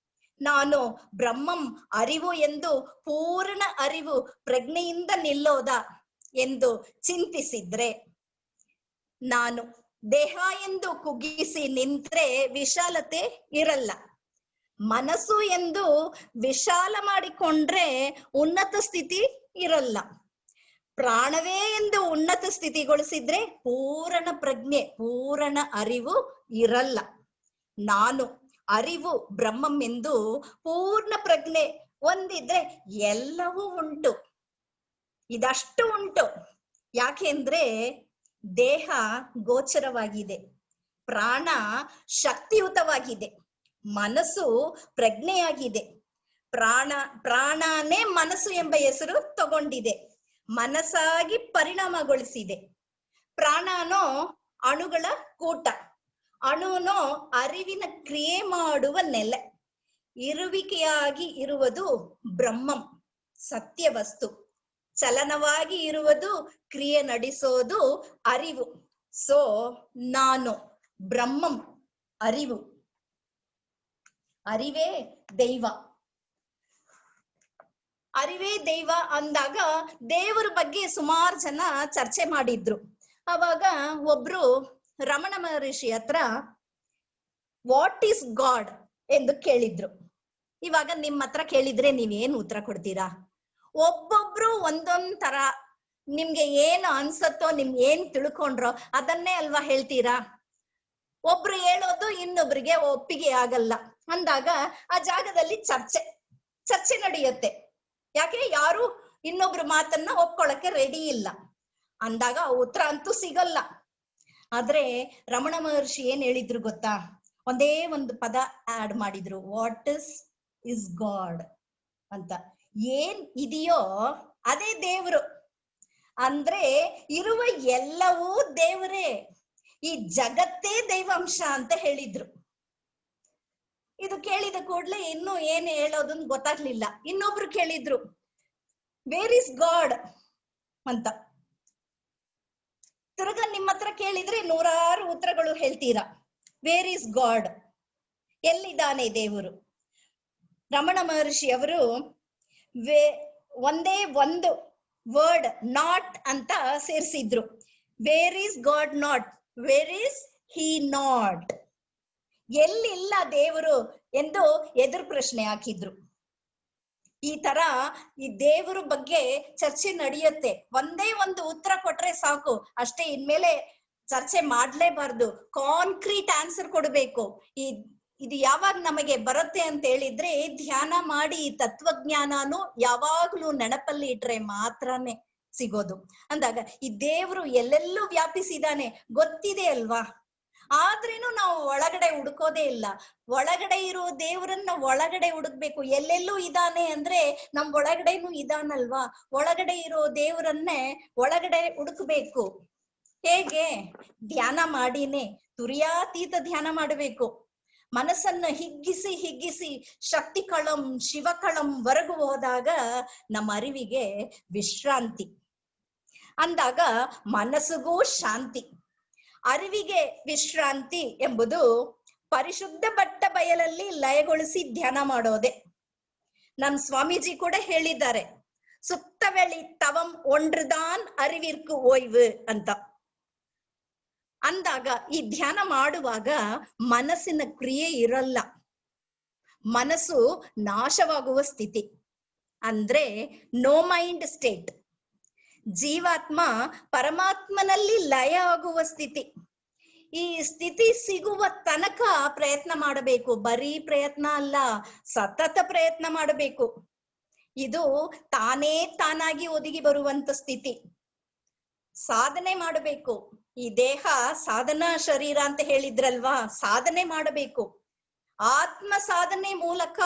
ನಾನು ಬ್ರಹ್ಮಂ ಅರಿವು ಎಂದು ಪೂರ್ಣ ಅರಿವು ಪ್ರಜ್ಞೆಯಿಂದ ನಿಲ್ಲೋದ ಎಂದು ಚಿಂತಿಸಿದ್ರೆ, ನಾನು ದೇಹ ಎಂದು ಕುಗ್ಗಿಸಿ ನಿಂತ್ರೆ ವಿಶಾಲತೆ ಇರಲ್ಲ. ಮನಸ್ಸು ಎಂದು ವಿಶಾಲ ಮಾಡಿಕೊಂಡ್ರೆ ಉನ್ನತ ಸ್ಥಿತಿ ಇರಲ್ಲ. ಪ್ರಾಣವೇ ಎಂದು ಉನ್ನತ ಸ್ಥಿತಿಗೊಳಿಸಿದ್ರೆ ಪೂರ್ಣ ಪ್ರಜ್ಞೆ, ಪೂರ್ಣ ಅರಿವು ಇರಲ್ಲ. ನಾನು ಅರಿವು ಬ್ರಹ್ಮಂ ಎಂದು ಪೂರ್ಣ ಪ್ರಜ್ಞೆ ಹೊಂದಿದ್ರೆ ಎಲ್ಲವೂ ಉಂಟು. ಇದಷ್ಟು ಉಂಟು. ಯಾಕೆಂದ್ರೆ ದೇಹ ಗೋಚರವಾಗಿದೆ, ಪ್ರಾಣ ಶಕ್ತಿಯುತವಾಗಿದೆ, ಮನಸ್ಸು ಪ್ರಜ್ಞೆಯಾಗಿದೆ. ಪ್ರಾಣನೇ ಮನಸ್ಸು ಎಂಬ ಹೆಸರು ತಗೊಂಡಿದೆ, ಮನಸ್ಸಾಗಿ ಪರಿಣಾಮಗೊಳಿಸಿದೆ. ಪ್ರಾಣನೋ ಅಣುಗಳ ಕೂಟ, ಅಣುನೋ ಅರಿವಿನ ಕ್ರಿಯೆ ಮಾಡುವ ನೆಲೆ. ಇರುವಿಕೆಯಾಗಿ ಇರುವುದು ಬ್ರಹ್ಮಂ, ಸತ್ಯ ವಸ್ತು. ಚಲನವಾಗಿ ಇರುವುದು, ಕ್ರಿಯೆ ನಡೆಸೋದು ಅರಿವು. ಸೊ ನಾನು ಬ್ರಹ್ಮಂ, ಅರಿವು. ಅರಿವೇ ದೈವ. ಅರಿವೇ ದೈವ ಅಂದಾಗ ದೇವರ ಬಗ್ಗೆ ಸುಮಾರು ಜನ ಚರ್ಚೆ ಮಾಡಿದ್ರು. ಅವಾಗ ಒಬ್ರು ರಮಣ ಮಹರ್ಷಿ ಹತ್ರ ವಾಟ್ ಈಸ್ ಗಾಡ್ ಎಂದು ಕೇಳಿದ್ರು. ಇವಾಗ ನಿಮ್ಮ ಹತ್ರ ಕೇಳಿದ್ರೆ ನೀವೇನು ಉತ್ತರ ಕೊಡ್ತೀರಾ? ಒಬ್ಬೊಬ್ರು ಒಂದೊಂದ್ ತರ, ನಿಮ್ಗೆ ಏನು ಅನ್ಸತ್ತೋ, ನಿಮ್ಗೆ ಏನ್ ತಿಳ್ಕೊಂಡ್ರೋ ಅದನ್ನೇ ಅಲ್ವಾ ಹೇಳ್ತೀರಾ. ಒಬ್ರು ಹೇಳೋದು ಇನ್ನೊಬ್ರಿಗೆ ಒಪ್ಪಿಗೆ ಆಗಲ್ಲ ಅಂದಾಗ ಆ ಜಾಗದಲ್ಲಿ ಚರ್ಚೆ ನಡೆಯುತ್ತೆ. ಯಾಕೆ? ಯಾರು ಇನ್ನೊಬ್ರು ಮಾತನ್ನ ಒಪ್ಕೊಳಕ್ಕೆ ರೆಡಿ ಇಲ್ಲ ಅಂದಾಗ ಉತ್ತರ ಅಂತೂ ಸಿಗಲ್ಲ. ಆದ್ರೆ ರಮಣ ಮಹರ್ಷಿ ಏನ್ ಹೇಳಿದ್ರು ಗೊತ್ತಾ? ಒಂದೇ ಒಂದು ಪದ ಆಡ್ ಮಾಡಿದ್ರು, ವಾಟ್ ಇಸ್ ಗಾಡ್ ಅಂತ. ಏನ್ ಇದೆಯೋ ಅದೇ ದೇವ್ರು. ಅಂದ್ರೆ ಇರುವ ಎಲ್ಲವೂ ದೇವರೇ, ಈ ಜಗತ್ತೇ ದೈವಾಂಶ ಅಂತ ಹೇಳಿದ್ರು. ಇದು ಕೇಳಿದ ಕೂಡ್ಲೆ ಇನ್ನು ಏನ್ ಹೇಳೋದನ್ ಗೊತ್ತಾಗ್ಲಿಲ್ಲ. ಇನ್ನೊಬ್ರು ಕೇಳಿದ್ರು, ವೇರ್ ಇಸ್ ಗಾಡ್ ಅಂತ. ತಿರ್ಗ ನಿಮ್ಮ ಹತ್ರ ಕೇಳಿದ್ರೆ ನೂರಾರು ಉತ್ತರಗಳು ಹೇಳ್ತೀರಾ. ವೇರ್ ಇಸ್ ಗಾಡ್, ಎಲ್ಲಿದ್ದಾನೆ ದೇವರು? ರಮಣ ಮಹರ್ಷಿ ಅವರು ಒಂದೇ ಒಂದು ವರ್ಡ್ ನಾಟ್ ಅಂತ ಸೇರಿಸಿದ್ರು. Where is God not, where is he not, ಎಲ್ಲಿಲ್ಲ ದೇವರು ಎಂದು ಎದುರು ಪ್ರಶ್ನೆ ಹಾಕಿದ್ರು. ಈ ತರ ಈ ದೇವರ ಬಗ್ಗೆ ಚರ್ಚೆ ನಡೆಯುತ್ತೆ. ಒಂದೇ ಒಂದು ಉತ್ತರ ಕೊಟ್ರೆ ಸಾಕು ಅಷ್ಟೇ, ಇನ್ಮೇಲೆ ಚರ್ಚೆ ಮಾಡ್ಲೇಬಾರ್ದು, ಕಾಂಕ್ರೀಟ್ ಆನ್ಸರ್ ಕೊಡ್ಬೇಕು. ಇದು ಯಾವಾಗ ನಮಗೆ ಬರುತ್ತೆ ಅಂತ ಹೇಳಿದ್ರೆ, ಧ್ಯಾನ ಮಾಡಿ ಈ ತತ್ವಜ್ಞಾನನು ಯಾವಾಗ್ಲೂ ನೆನಪಲ್ಲಿ ಇಟ್ರೆ ಮಾತ್ರನೇ ಸಿಗೋದು. ಅಂದಾಗ ಈ ದೇವ್ರು ಎಲ್ಲೆಲ್ಲೂ ವ್ಯಾಪಿಸಿದಾನೆ ಗೊತ್ತಿದೆ ಅಲ್ವಾ, ಆದ್ರೇನು ನಾವು ಒಳಗಡೆ ಹುಡುಕೋದೇ ಇಲ್ಲ. ಒಳಗಡೆ ಇರೋ ದೇವರನ್ನ ಒಳಗಡೆ ಹುಡುಕ್ಬೇಕು. ಎಲ್ಲೆಲ್ಲೂ ಇದಾನೆ ಅಂದ್ರೆ ನಮ್ ಒಳಗಡೆನೂ ಇದಾನಲ್ವಾ, ಒಳಗಡೆ ಇರೋ ದೇವರನ್ನೇ ಒಳಗಡೆ ಹುಡುಕ್ಬೇಕು. ಹೇಗೆ? ಧ್ಯಾನ ಮಾಡಿನೇ, ತುರಿಯಾತೀತ ಧ್ಯಾನ ಮಾಡಬೇಕು. ಮನಸ್ಸನ್ನ ಹಿಗ್ಗಿಸಿ ಹಿಗ್ಗಿಸಿ ಶಕ್ತಿ ಕಳಂ ಶಿವಕಳಂ ವರೆಗೂ ಹೋದಾಗ ನಮ್ಮ ಅರಿವಿಗೆ ವಿಶ್ರಾಂತಿ. ಅಂದಾಗ ಮನಸ್ಸಿಗೂ ಶಾಂತಿ, ಅರಿವಿಗೆ ವಿಶ್ರಾಂತಿ ಎಂಬುದು ಪರಿಶುದ್ಧ ಬಟ್ಟ ಬಯಲಲ್ಲಿ ಲಯಗೊಳಿಸಿ ಧ್ಯಾನ ಮಾಡೋದೆ. ನಮ್ ಸ್ವಾಮೀಜಿ ಕೂಡ ಹೇಳಿದ್ದಾರೆ, ಸುತ್ತವೆಳಿ ತವಂ ಒಂಡ್ರದಾನ್ ಅರಿವಿರ್ಕು ಓಯ್ವು ಅಂತ. ಅಂದಾಗ ಈ ಧ್ಯಾನ ಮಾಡುವಾಗ ಮನಸ್ಸಿನ ಕ್ರಿಯೆ ಇರಲ್ಲ, ಮನಸ್ಸು ನಾಶವಾಗುವ ಸ್ಥಿತಿ ಅಂದ್ರೆ ನೋ ಮೈಂಡ್ ಸ್ಟೇಟ್. ಜೀವಾತ್ಮ ಪರಮಾತ್ಮನಲ್ಲಿ ಲಯ ಆಗುವ ಸ್ಥಿತಿ. ಈ ಸ್ಥಿತಿ ಸಿಗುವ ತನಕ ಪ್ರಯತ್ನ ಮಾಡಬೇಕು. ಬರೀ ಪ್ರಯತ್ನ ಅಲ್ಲ, ಸತತ ಪ್ರಯತ್ನ ಮಾಡಬೇಕು. ಇದು ತಾನೇ ತಾನಾಗಿ ಒದಗಿ ಬರುವಂತ ಸ್ಥಿತಿ. ಸಾಧನೆ ಮಾಡಬೇಕು. ಈ ದೇಹ ಸಾಧನಾ ಶರೀರ ಅಂತ ಹೇಳಿದ್ರಲ್ವಾ, ಸಾಧನೆ ಮಾಡಬೇಕು. ಆತ್ಮ ಸಾಧನೆ ಮೂಲಕ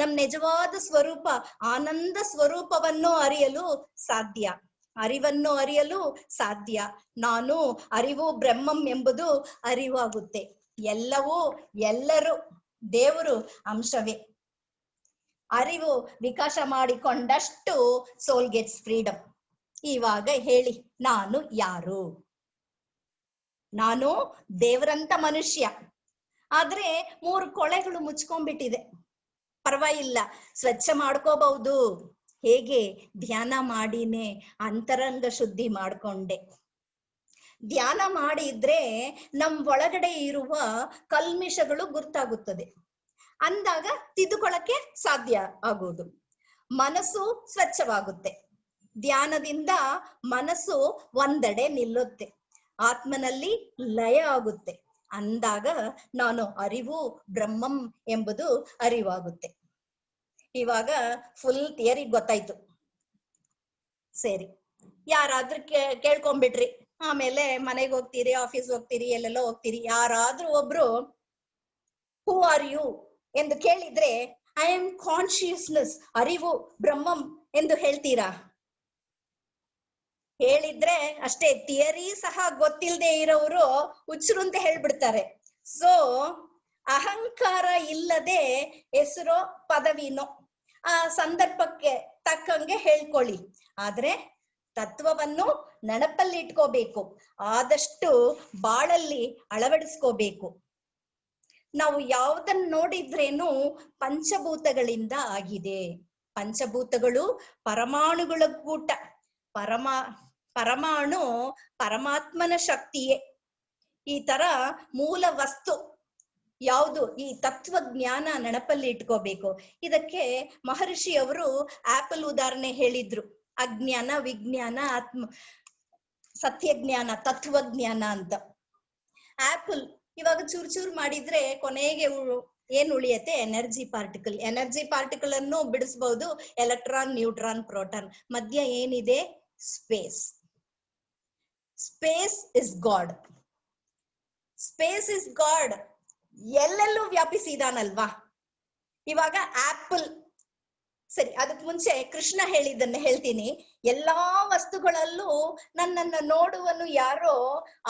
ನಮ್ ನಿಜವಾದ ಸ್ವರೂಪ ಆನಂದ ಸ್ವರೂಪವನ್ನು ಅರಿಯಲು ಸಾಧ್ಯ, ಅರಿವನ್ನು ಅರಿಯಲು ಸಾಧ್ಯ. ನಾನು ಅರಿವು ಬ್ರಹ್ಮಂ ಎಂಬುದು ಅರಿವಾಗುತ್ತೆ. ಎಲ್ಲವೂ ಎಲ್ಲರೂ ದೇವರು ಅಂಶವೇ. ಅರಿವು ವಿಕಾಸ ಮಾಡಿಕೊಂಡಷ್ಟು ಸೋಲ್ ಗೆಟ್ಸ್ ಫ್ರೀಡಮ್. ಇವಾಗ ಹೇಳಿ, ನಾನು ಯಾರು? ನಾನು ದೇವರಂತ ಮನುಷ್ಯ, ಆದ್ರೆ 3 ಕೊಳೆಗಳು ಮುಚ್ಕೊಂಡ್ಬಿಟ್ಟಿದೆ. ಪರವಾಗಿಲ್ಲ, ಸ್ವಚ್ಛ ಮಾಡ್ಕೋಬಹುದು. ಹೇಗೆ? ಧ್ಯಾನ ಮಾಡಿನೇ ಅಂತರಂಗ ಶುದ್ಧಿ ಮಾಡ್ಕೊಂಡೆ. ಧ್ಯಾನ ಮಾಡಿದ್ರೆ ನಮ್ ಒಳಗಡೆ ಇರುವ ಕಲ್ಮಿಷಗಳು ಗುರ್ತಾಗುತ್ತದೆ. ಅಂದಾಗ ತಿದ್ದುಕೊಳ್ಳಕ್ಕೆ ಸಾಧ್ಯ ಆಗುವುದು. ಮನಸ್ಸು ಸ್ವಚ್ಛವಾಗುತ್ತೆ. ಧ್ಯಾನದಿಂದ ಮನಸ್ಸು ಒಂದೆಡೆ ನಿಲ್ಲುತ್ತೆ, ಆತ್ಮನಲ್ಲಿ ಲಯ ಆಗುತ್ತೆ. ಅಂದಾಗ ನಾನು ಅರಿವು ಬ್ರಹ್ಮಂ ಎಂಬುದು ಅರಿವಾಗುತ್ತೆ. ಇವಾಗ ಫುಲ್ ಥಿಯರಿ ಗೊತ್ತಾಯ್ತು. ಸರಿ, ಯಾರಾದ್ರೂ ಕೇಳ್ಕೊಂಡ್ಬಿಟ್ರಿ, ಆಮೇಲೆ ಮನೆಗೆ ಹೋಗ್ತೀರಿ, ಆಫೀಸ್ ಹೋಗ್ತೀರಿ, ಎಲ್ಲೆಲ್ಲೋ ಹೋಗ್ತೀರಿ. ಯಾರಾದ್ರೂ ಒಬ್ರು ಹೂ ಆರ್ ಯು ಎಂದು ಕೇಳಿದ್ರೆ ಐ ಆಮ್ ಕಾನ್ಶಿಯಸ್ನೆಸ್, ಅರಿವು ಬ್ರಹ್ಮಂ ಎಂದು ಹೇಳ್ತೀರಾ? ಹೇಳಿದ್ರೆ ಅಷ್ಟೇ, ಥಿಯರಿ ಸಹ ಗೊತ್ತಿಲ್ಲದೆ ಇರೋರು ಹುಚ್ಚರು ಅಂತ ಹೇಳ್ಬಿಡ್ತಾರೆ. ಸೊ ಅಹಂಕಾರ ಇಲ್ಲದೆ ಹೆಸರೋ ಪದವಿನೋ ಆ ಸಂದರ್ಭಕ್ಕೆ ತಕ್ಕಂಗೆ ಹೇಳ್ಕೊಳ್ಳಿ. ಆದ್ರೆ ತತ್ವವನ್ನು ನೆನಪಲ್ಲಿ ಇಟ್ಕೋಬೇಕು, ಆದಷ್ಟು ಬಾಳಲ್ಲಿ ಅಳವಡಿಸ್ಕೋಬೇಕು. ನಾವು ಯಾವ್ದನ್ನ ನೋಡಿದ್ರೇನು ಪಂಚಭೂತಗಳಿಂದ ಆಗಿದೆ. ಪಂಚಭೂತಗಳು ಪರಮಾಣುಗಳ ಕೂಟ. ಪರಮಾಣು ಪರಮಾತ್ಮನ ಶಕ್ತಿಯೇ. ಈ ತರ ಮೂಲ ವಸ್ತು ಯಾವುದು? ಈ ತತ್ವಜ್ಞಾನ ನೆನಪಲ್ಲಿ ಇಟ್ಕೋಬೇಕು. ಇದಕ್ಕೆ ಮಹರ್ಷಿ ಅವರು ಆಪಲ್ ಉದಾಹರಣೆ ಹೇಳಿದ್ರು. ಅಜ್ಞಾನ, ವಿಜ್ಞಾನ, ಆತ್ಮ ಸತ್ಯಜ್ಞಾನ, ತತ್ವಜ್ಞಾನ ಅಂತ. ಆಪಲ್ ಇವಾಗ ಚೂರ್ ಮಾಡಿದ್ರೆ ಕೊನೆಗೆ ಏನ್ ಉಳಿಯತ್ತೆ? Energy particle. ಎನರ್ಜಿ ಪಾರ್ಟಿಕಲ್ ಅನ್ನು ಬಿಡಿಸಬಹುದು, ಎಲೆಕ್ಟ್ರಾನ್, ನ್ಯೂಟ್ರಾನ್, ಪ್ರೋಟಾನ್. ಮಧ್ಯ ಏನಿದೆ? Space. Space is God. Space is God. ಎಲ್ಲೆಲ್ಲೂ ವ್ಯಾಪಿಸಿದಾನಲ್ವಾ. ಇವಾಗ ಆಪಲ್ ಸರಿ, ಅದಕ್ ಮುಂಚೆ ಕೃಷ್ಣ ಹೇಳಿದ್ದನ್ನ ಹೇಳ್ತೀನಿ. ಎಲ್ಲಾ ವಸ್ತುಗಳಲ್ಲೂ ನನ್ನನ್ನ ನೋಡುವನು ಯಾರೋ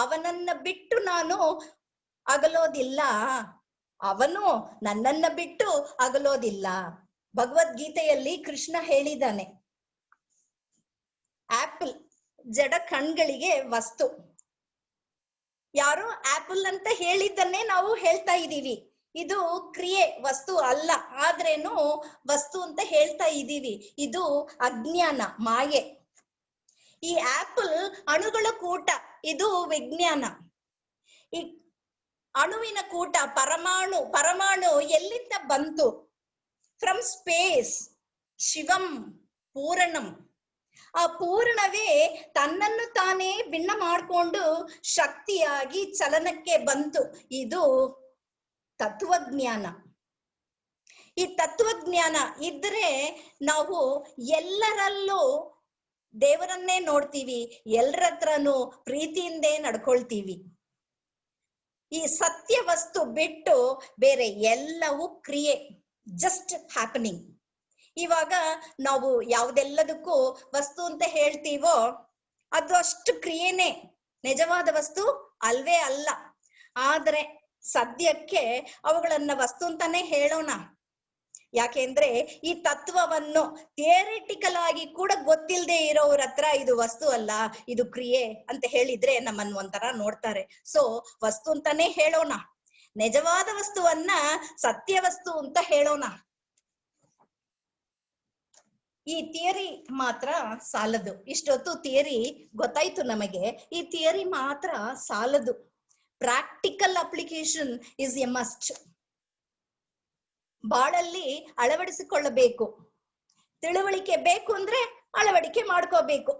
ಅವನನ್ನ ಬಿಟ್ಟು ನಾನು ಅಗಲೋದಿಲ್ಲ, ಅವನು ನನ್ನನ್ನ ಬಿಟ್ಟು ಅಗಲೋದಿಲ್ಲ. ಭಗವದ್ಗೀತೆಯಲ್ಲಿ ಕೃಷ್ಣ ಹೇಳಿದ್ದಾನೆ. ಆಪಲ್ ಜಡ ಕಣ್ಗಳಿಗೆ ವಸ್ತು, ಯಾರು ಆಪಲ್ ಅಂತ ಹೇಳಿದ್ದನ್ನೇ ನಾವು ಹೇಳ್ತಾ ಇದ್ದೀವಿ. ಇದು ಕ್ರಿಯೆ, ವಸ್ತು ಅಲ್ಲ, ಆದ್ರೇನು ವಸ್ತು ಅಂತ ಹೇಳ್ತಾ ಇದ್ದೀವಿ. ಇದು ಅಜ್ಞಾನ, ಮಾಯೆ. ಈ ಆಪಲ್ ಅಣುಗಳ ಕೂಟ, ಇದು ವಿಜ್ಞಾನ. ಈ ಅಣುವಿನ ಕೂಟ, ಪರಮಾಣು, ಪರಮಾಣು ಎಲ್ಲಿಂದ ಬಂತು? From space. ಶಿವಂ ಪೂರಣಂ. ಆ ಪೂರ್ಣವೇ ತನ್ನನ್ನು ತಾನೇ ಭಿನ್ನ ಮಾಡಿಕೊಂಡು ಶಕ್ತಿಯಾಗಿ ಚಲನಕ್ಕೆ ಬಂತು. ಇದು ತತ್ವಜ್ಞಾನ. ಈ ತತ್ವಜ್ಞಾನ ಇದ್ರೆ ನಾವು ಎಲ್ಲರಲ್ಲೂ ದೇವರನ್ನೇ ನೋಡ್ತೀವಿ, ಎಲ್ಲರ ಹತ್ರನೂ ಪ್ರೀತಿಯಿಂದೇ ನಡ್ಕೊಳ್ತೀವಿ. ಈ ಸತ್ಯ ವಸ್ತು ಬಿಟ್ಟು ಬೇರೆ ಎಲ್ಲವೂ ಕ್ರಿಯೆ, ಜಸ್ಟ್ ಹ್ಯಾಪನಿಂಗ್. ಇವಾಗ ನಾವು ಯಾವ್ದೆಲ್ಲದಕ್ಕೂ ವಸ್ತು ಅಂತ ಹೇಳ್ತೀವೋ ಅದು ಅಷ್ಟು ಕ್ರಿಯೆನೇ, ನಿಜವಾದ ವಸ್ತು ಅಲ್ವೇ ಅಲ್ಲ. ಆದ್ರೆ ಸದ್ಯಕ್ಕೆ ಅವುಗಳನ್ನ ವಸ್ತು ಅಂತಾನೆ ಹೇಳೋಣ. ಯಾಕೆಂದ್ರೆ ಈ ತತ್ವವನ್ನು ಥಿಯರಿಟಿಕಲ್ ಆಗಿ ಕೂಡ ಗೊತ್ತಿಲ್ಲದೆ ಇರೋವ್ರ ಹತ್ರ ಇದು ವಸ್ತು ಅಲ್ಲ, ಇದು ಕ್ರಿಯೆ ಅಂತ ಹೇಳಿದ್ರೆ ನಮ್ಮನ್ನು ಒಂಥರ ನೋಡ್ತಾರೆ. ಸೊ ವಸ್ತು ಅಂತಾನೆ ಹೇಳೋಣ, ನಿಜವಾದ ವಸ್ತುವನ್ನ ಸತ್ಯ ವಸ್ತು ಅಂತ ಹೇಳೋಣ. ಈ ಥಿಯರಿ ಮಾತ್ರ ಸಾಲದು. ಇಷ್ಟೊತ್ತು ಥಿಯರಿ ಗೊತ್ತಾಯ್ತು ನಮಗೆ, ಈ ಥಿಯರಿ ಮಾತ್ರ ಸಾಲದು. Practical application is A must. ಬಾಳಲ್ಲಿ ಅಳವಡಿಸಿಕೊಳ್ಳಬೇಕು. ತಿಳುವಳಿಕೆ ಬೇಕು ಅಂದ್ರೆ ಅಳವಡಿಕೆ ಮಾಡ್ಕೋಬೇಕು.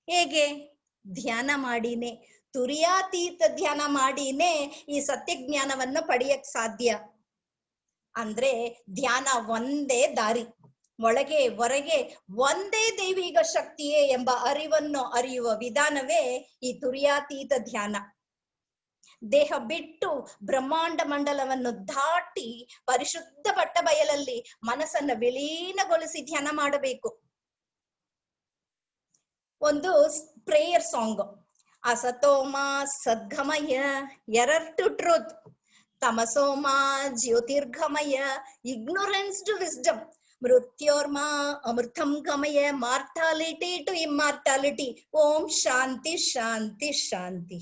ಹೇಗೆ? ಧ್ಯಾನ ಮಾಡಿನೇ, ತುರಿಯಾತೀತ ಧ್ಯಾನ ಮಾಡಿನೇ ಈ ಸತ್ಯ ಜ್ಞಾನವನ್ನ ಪಡೆಯಕ್ ಸಾಧ್ಯ. ಅಂದ್ರೆ ಧ್ಯಾನ ಒಂದೇ ದಾರಿ, ಒಳಗೆ ಹೊರಗೆ ಒಂದೇ ದೈವಿಕ ಶಕ್ತಿಯೇ ಎಂಬ ಅರಿವನ್ನು ಅರಿಯುವ ವಿಧಾನವೇ ಈ ತುರಿಯಾತೀತ ಧ್ಯಾನ. ದೇಹ ಬಿಟ್ಟು ಬ್ರಹ್ಮಾಂಡ ಮಂಡಲವನ್ನು ದಾಟಿ ಪರಿಶುದ್ಧ ಪಟ್ಟ ಬಯಲಲ್ಲಿ ಮನಸ್ಸನ್ನ ವಿಲೀನಗೊಳಿಸಿ ಧ್ಯಾನ ಮಾಡಬೇಕು. ಒಂದು ಪ್ರೇಯರ್ ಸಾಂಗ್, ಅಸತೋಮ ಸದ್ಗಮಯ ಎರರ್ ಟು ಟ್ರೂತ್, ತಮಸೋಮ ಜ್ಯೋತಿರ್ಗಮಯ ಇಗ್ನೋರೆನ್ಸ್ ಟು ವಿಸ್ಡಮ್, ಮೃತ್ಯೋರ್ಮ ಅಮೃತಂ ಗಮಯ ಮಾರ್ಟಾಲಿಟಿ ಟು ಇಮ್ಮಾರ್ಟಾಲಿಟಿ. ಓಂ ಶಾಂತಿ ಶಾಂತಿ ಶಾಂತಿ.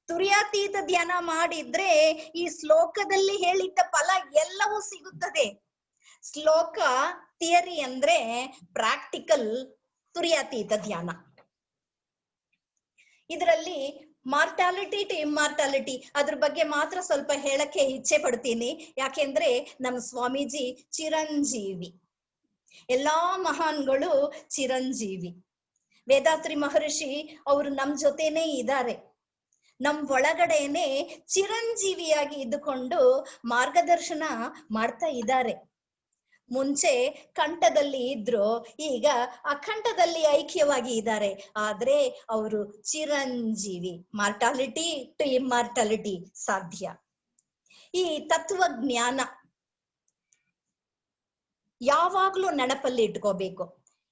ತುರಿಯಾತೀತ ಧ್ಯಾನ ಮಾಡಿದ್ರೆ ಈ ಶ್ಲೋಕದಲ್ಲಿ ಹೇಳಿದ್ದ ಫಲ ಎಲ್ಲವೂ ಸಿಗುತ್ತದೆ. ಶ್ಲೋಕ ಥಿಯರಿ ಅಂದ್ರೆ ಪ್ರಾಕ್ಟಿಕಲ್ ತುರಿಯಾತೀತ ಧ್ಯಾನ. ಇದರಲ್ಲಿ ಮಾರ್ಟಾಲಿಟಿ ಟು ಇಮ್ಮಾರ್ಟಾಲಿಟಿ ಅದ್ರ ಬಗ್ಗೆ ಮಾತ್ರ ಸ್ವಲ್ಪ ಹೇಳಕ್ಕೆ ಇಚ್ಛೆ ಪಡ್ತೀನಿ. ಯಾಕೆಂದ್ರೆ ನಮ್ಮ ಸ್ವಾಮೀಜಿ ಚಿರಂಜೀವಿ, ಎಲ್ಲಾ ಮಹಾನ್ಗಳು ಚಿರಂಜೀವಿ. ವೇದಾತ್ರಿ ಮಹರ್ಷಿ ಅವರು ನಮ್ ಜೊತೆನೇ ಇದ್ದಾರೆ, ನಮ್ ಒಳಗಡೆನೆ ಚಿರಂಜೀವಿಯಾಗಿ ಇದ್ದುಕೊಂಡು ಮಾರ್ಗದರ್ಶನ ಮಾಡ್ತಾ ಇದ್ದಾರೆ. ಮುಂಚೆ ಕಂಠದಲ್ಲಿ ಇದ್ರು, ಈಗ ಅಖಂಡದಲ್ಲಿ ಐಕ್ಯವಾಗಿ ಇದ್ದಾರೆ. ಆದ್ರೆ ಅವರು ಚಿರಂಜೀವಿ. ಮಾರ್ಟಾಲಿಟಿ ಟು ಇಮ್ಮಾರ್ಟಾಲಿಟಿ ಸಾಧ್ಯ. ಈ ತತ್ವಜ್ಞಾನ ಯಾವಾಗ್ಲೂ ನೆನಪಲ್ಲಿ ಇಟ್ಕೋಬೇಕು.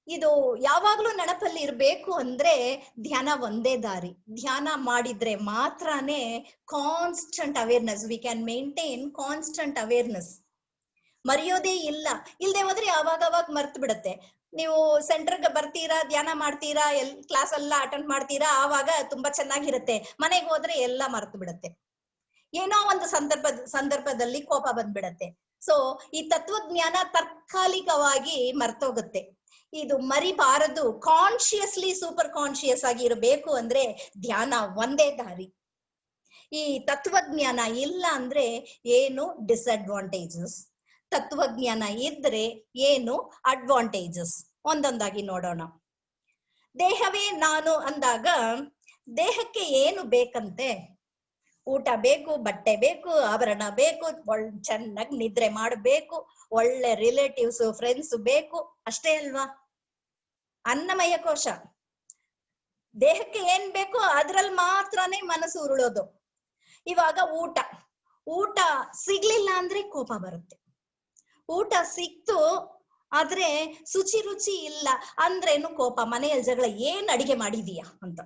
ಇದು ಯಾವಾಗ್ಲೂ ನೆನಪಲ್ಲಿ ಇರ್ಬೇಕು ಅಂದ್ರೆ ಧ್ಯಾನ ಒಂದೇ ದಾರಿ. ಧ್ಯಾನ ಮಾಡಿದ್ರೆ ಮಾತ್ರನೇ constant awareness, we can maintain constant awareness. ಮರೆಯೋದೇ ಇಲ್ಲ. ಇಲ್ದೆ ಹೋದ್ರೆ ಅವಾಗ ಮರ್ತು ಬಿಡುತ್ತೆ. ನೀವು ಸೆಂಟರ್ಗೆ ಬರ್ತೀರಾ, ಧ್ಯಾನ ಮಾಡ್ತೀರಾ, ಕ್ಲಾಸ್ ಎಲ್ಲ ಅಟೆಂಡ್ ಮಾಡ್ತೀರಾ, ಆವಾಗ ತುಂಬಾ ಚೆನ್ನಾಗಿರುತ್ತೆ. ಮನೆಗೆ ಹೋದ್ರೆ ಎಲ್ಲ ಮರ್ತು ಬಿಡುತ್ತೆ. ಏನೋ ಒಂದು ಸಂದರ್ಭದಲ್ಲಿ ಕೋಪ ಬಂದ್ಬಿಡತ್ತೆ. ಸೊ ಈ ತತ್ವಜ್ಞಾನ ತಾತ್ಕಾಲಿಕವಾಗಿ ಮರ್ತೋಗುತ್ತೆ. ಇದು ಮರಿಬಾರದು. ಕಾನ್ಶಿಯಸ್ಲಿ ಸೂಪರ್ ಕಾನ್ಶಿಯಸ್ ಆಗಿ ಇರಬೇಕು ಅಂದ್ರೆ ಧ್ಯಾನ ಒಂದೇ ದಾರಿ. ಈ ತತ್ವಜ್ಞಾನ ಇಲ್ಲ ಅಂದ್ರೆ ಏನು ಡಿಸ್ಅಡ್ವಾಂಟೇಜಸ್, ತತ್ವಜ್ಞಾನ ಇದ್ರೆ ಏನು ಅಡ್ವಾಂಟೇಜಸ್, ಒಂದೊಂದಾಗಿ ನೋಡೋಣ. ದೇಹವೇ ನಾನು ಅಂದಾಗ ದೇಹಕ್ಕೆ ಏನು ಬೇಕಂತೆ? ಊಟ ಬೇಕು, ಬಟ್ಟೆ ಬೇಕು, ಆಭರಣ ಬೇಕು, ಚೆನ್ನಾಗಿ ನಿದ್ರೆ ಮಾಡಬೇಕು, ಒಳ್ಳೆ ರಿಲೇಟಿವ್ಸ್ ಫ್ರೆಂಡ್ಸ್ ಬೇಕು, ಅಷ್ಟೇ ಅಲ್ವಾ? ಅನ್ನಮಯ ಕೋಶ. ದೇಹಕ್ಕೆ ಏನ್ ಬೇಕೋ ಅದ್ರಲ್ಲಿ ಮಾತ್ರನೇ ಮನಸ್ಸು ಉರುಳೋದು. ಇವಾಗ ಊಟ ಸಿಗ್ಲಿಲ್ಲ ಅಂದ್ರೆ ಕೋಪ ಬರುತ್ತೆ. ಊಟ ಸಿಕ್ತು ಆದ್ರೆ ಶುಚಿ ರುಚಿ ಇಲ್ಲ ಅಂದ್ರೇನು ಕೋಪ. ಮನೆಯಲ್ಲಿ ಜಗಳ, ಏನ್ ಅಡಿಗೆ ಮಾಡಿದೀಯಾ ಅಂತ.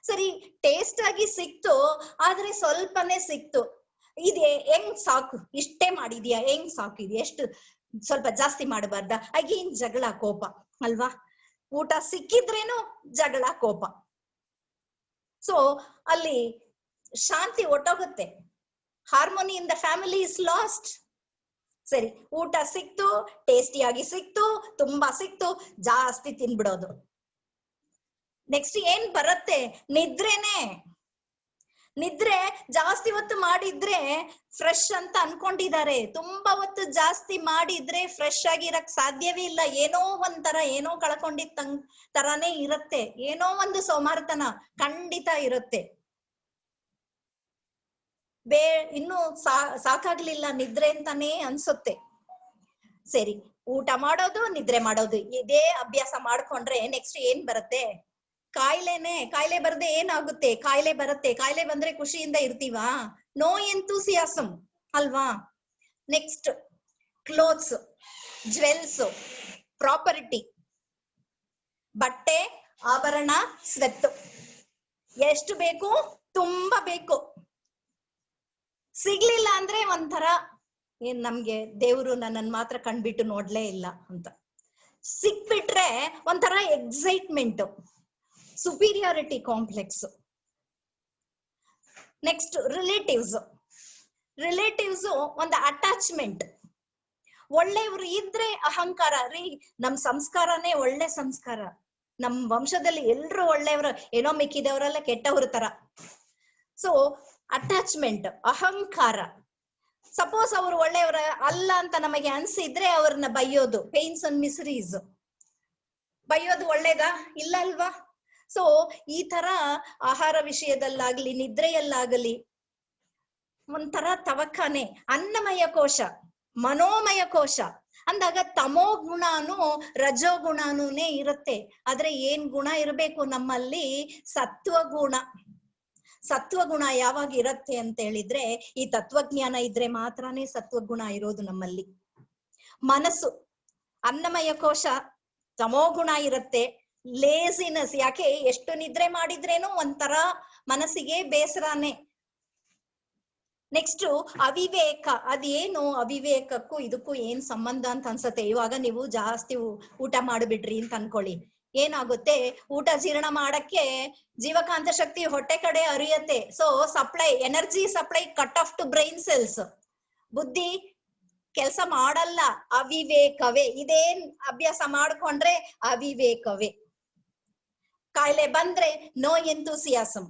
ಸರಿ, ಟೇಸ್ಟ್ ಆಗಿ ಸಿಕ್ತು, ಆದ್ರೆ ಸ್ವಲ್ಪನೇ ಸಿಕ್ತು, ಇದೇ ಹೆಂಗ್ ಸಾಕು, ಇಷ್ಟೇ ಮಾಡಿದ್ಯಾ, ಹೆಂಗ್ ಸಾಕು, ಇದು ಎಷ್ಟು ಸ್ವಲ್ಪ ಜಾಸ್ತಿ ಮಾಡಬಾರ್ದ, ಅಗೇನ್ ಜಗಳ, ಕೋಪ ಅಲ್ವಾ. ಊಟ ಸಿಕ್ಕಿದ್ರೇನು ಜಗಳ, ಕೋಪ. ಸೊ ಅಲ್ಲಿ ಶಾಂತಿ ಒಟ್ಟೋಗುತ್ತೆ. Harmony in the family is lost. ಸರಿ, ಊಟ ಸಿಕ್ತು, ಟೇಸ್ಟಿಯಾಗಿ ಸಿಕ್ತು, ತುಂಬಾ ಸಿಕ್ತು, ಜಾಸ್ತಿ ತಿನ್ಬಿಡೋದು. ನೆಕ್ಸ್ಟ್ ಏನ್ ಬರುತ್ತೆ? ನಿದ್ರೆನೆ. ನಿದ್ರೆ ಜಾಸ್ತಿ ಹೊತ್ತು ಮಾಡಿದ್ರೆ ಫ್ರೆಶ್ ಅಂತ ಅನ್ಕೊಂಡಿದ್ದಾರೆ. ತುಂಬಾ ಹೊತ್ತು ಜಾಸ್ತಿ ಮಾಡಿದ್ರೆ ಫ್ರೆಶ್ ಆಗಿರಕ್ ಸಾಧ್ಯವೇ ಇಲ್ಲ. ಏನೋ ಒಂಥರ, ಏನೋ ಕಳ್ಕೊಂಡಿದ್ದ ತರಾನೇ ಇರುತ್ತೆ. ಏನೋ ಒಂದು ಸೋಮಾರ್ತನ ಖಂಡಿತ ಇರುತ್ತೆ. ಇನ್ನು ಸಾಕಾಗ್ಲಿಲ್ಲ ನಿದ್ರೆ ಅಂತಾನೆ ಅನ್ಸುತ್ತೆ. ಸರಿ, ಊಟ ಮಾಡೋದು, ನಿದ್ರೆ ಮಾಡೋದು, ಇದೇ ಅಭ್ಯಾಸ ಮಾಡ್ಕೊಂಡ್ರೆ ನೆಕ್ಸ್ಟ್ ಏನ್ ಬರುತ್ತೆ? ಕಾಯಿಲೆನೆ. ಕಾಯಿಲೆ ಬರದೆ ಏನಾಗುತ್ತೆ? ಕಾಯಿಲೆ ಬರುತ್ತೆ. ಕಾಯಿಲೆ ಬಂದ್ರೆ ಖುಷಿಯಿಂದ ಇರ್ತೀವಾ? ನೋ ಎಂತೂಸಿಯಾಸಮ್ ಅಲ್ವಾ. ನೆಕ್ಸ್ಟ್ ಕ್ಲೋತ್ಸ್, ಜ್ವೆಲ್ಸ್, ಪ್ರಾಪರ್ಟಿ, ಬಟ್ಟೆ, ಆಭರಣ, ಸ್ವೆತ್ತು. ಎಷ್ಟು ಬೇಕು? ತುಂಬಾ ಬೇಕು. ಸಿಗ್ಲಿಲ್ಲ ಅಂದ್ರೆ ಒಂಥರ, ಏನ್ ನಮ್ಗೆ ದೇವ್ರು ನನ್ನನ್ ಮಾತ್ರ ಕಣ್ಬಿಟ್ಟು ನೋಡ್ಲೇ ಇಲ್ಲ ಅಂತ. ಸಿಕ್ಬಿಟ್ರೆ ಒಂಥರ excitement, superiority complex. Next relatives. Relatives ಒಂದು ಅಟ್ಯಾಚ್ಮೆಂಟ್. ಒಳ್ಳೆಯವರು ಇದ್ರೆ ಅಹಂಕಾರ. ರೀ, ನಮ್ ಸಂಸ್ಕಾರನೇ ಒಳ್ಳೆ ಸಂಸ್ಕಾರ. ನಮ್ ವಂಶದಲ್ಲಿ ಎಲ್ರು ಒಳ್ಳೆಯವರು, ಏನೋ ಮಿಕ್ಕಿದವರೆಲ್ಲ ಕೆಟ್ಟವ್ರ ತರ. ಸೊ ಅಟ್ಯಾಚ್ಮೆಂಟ್, ಅಹಂಕಾರ. ಸಪೋಸ್ ಅವರು ಒಳ್ಳೆಯವರ ಅಲ್ಲ ಅಂತ ನಮಗೆ ಅನ್ಸಿದ್ರೆ ಅವ್ರನ್ನ ಬೈಯೋದು, ಪೇನ್ಸ್ ಅಂಡ್ ಮಿಸರೀಸ್. ಬೈಯೋದು ಒಳ್ಳೇದಾ? ಇಲ್ಲ ಅಲ್ವಾ. ಸೊ ಈ ತರ ಆಹಾರ ವಿಷಯದಲ್ಲಾಗ್ಲಿ, ನಿದ್ರೆಯಲ್ಲಾಗಲಿ ಒಂಥರ ತವಕನೆ. ಅನ್ನಮಯ ಕೋಶ, ಮನೋಮಯ ಕೋಶ ಅಂದಾಗ ತಮೋ ಗುಣನು ರಜೋ ಗುಣನೇ ಇರುತ್ತೆ. ಆದ್ರೆ ಏನ್ ಗುಣ ಇರಬೇಕು ನಮ್ಮಲ್ಲಿ? ಸತ್ವಗುಣ. ಸತ್ವಗುಣ ಯಾವಾಗ ಇರತ್ತೆ ಅಂತ ಹೇಳಿದ್ರೆ, ಈ ತತ್ವಜ್ಞಾನ ಇದ್ರೆ ಮಾತ್ರನೇ ಸತ್ವಗುಣ ಇರೋದು ನಮ್ಮಲ್ಲಿ. ಮನಸ್ಸು, ಅನ್ನಮಯ ಕೋಶ, ತಮೋಗುಣ ಇರುತ್ತೆ. ಲೇಸಿನೆಸ್, ಯಾಕೆ ಎಷ್ಟು ನಿದ್ರೆ ಮಾಡಿದ್ರೇನು ಒಂಥರ ಮನಸ್ಸಿಗೆ ಬೇಸರನೇ. ನೆಕ್ಸ್ಟ್ ಅವಿವೇಕ. ಅದೇನು ಅವಿವೇಕಕ್ಕೂ ಇದಕ್ಕೂ ಏನ್ ಸಂಬಂಧ ಅಂತ ಅನ್ಸತ್ತೆ. ಇವಾಗ ನೀವು ಜಾಸ್ತಿ ಊಟ ಮಾಡಿಬಿಡ್ರಿ ಅಂತ ಅನ್ಕೊಳ್ಳಿ, ಏನಾಗುತ್ತೆ? ಊಟ ಜೀರ್ಣ ಮಾಡಕ್ಕೆ ಜೀವಕಾಂತ ಶಕ್ತಿ ಹೊಟ್ಟೆ ಕಡೆ ಹರಿಯತ್ತೆ. So supply, energy supply cut off to brain cells. ಬುದ್ಧಿ ಕೆಲಸ ಮಾಡಲ್ಲ. ಅವಿವೇಕವೇ. ಇದೇನ್ ಅಭ್ಯಾಸ ಮಾಡ್ಕೊಂಡ್ರೆ ಅವಿವೇಕವೇ. ಕಾಯಿಲೆ ಬಂದ್ರೆ ನೋ ಎಂತೂಸಿಯಾಸಮ್.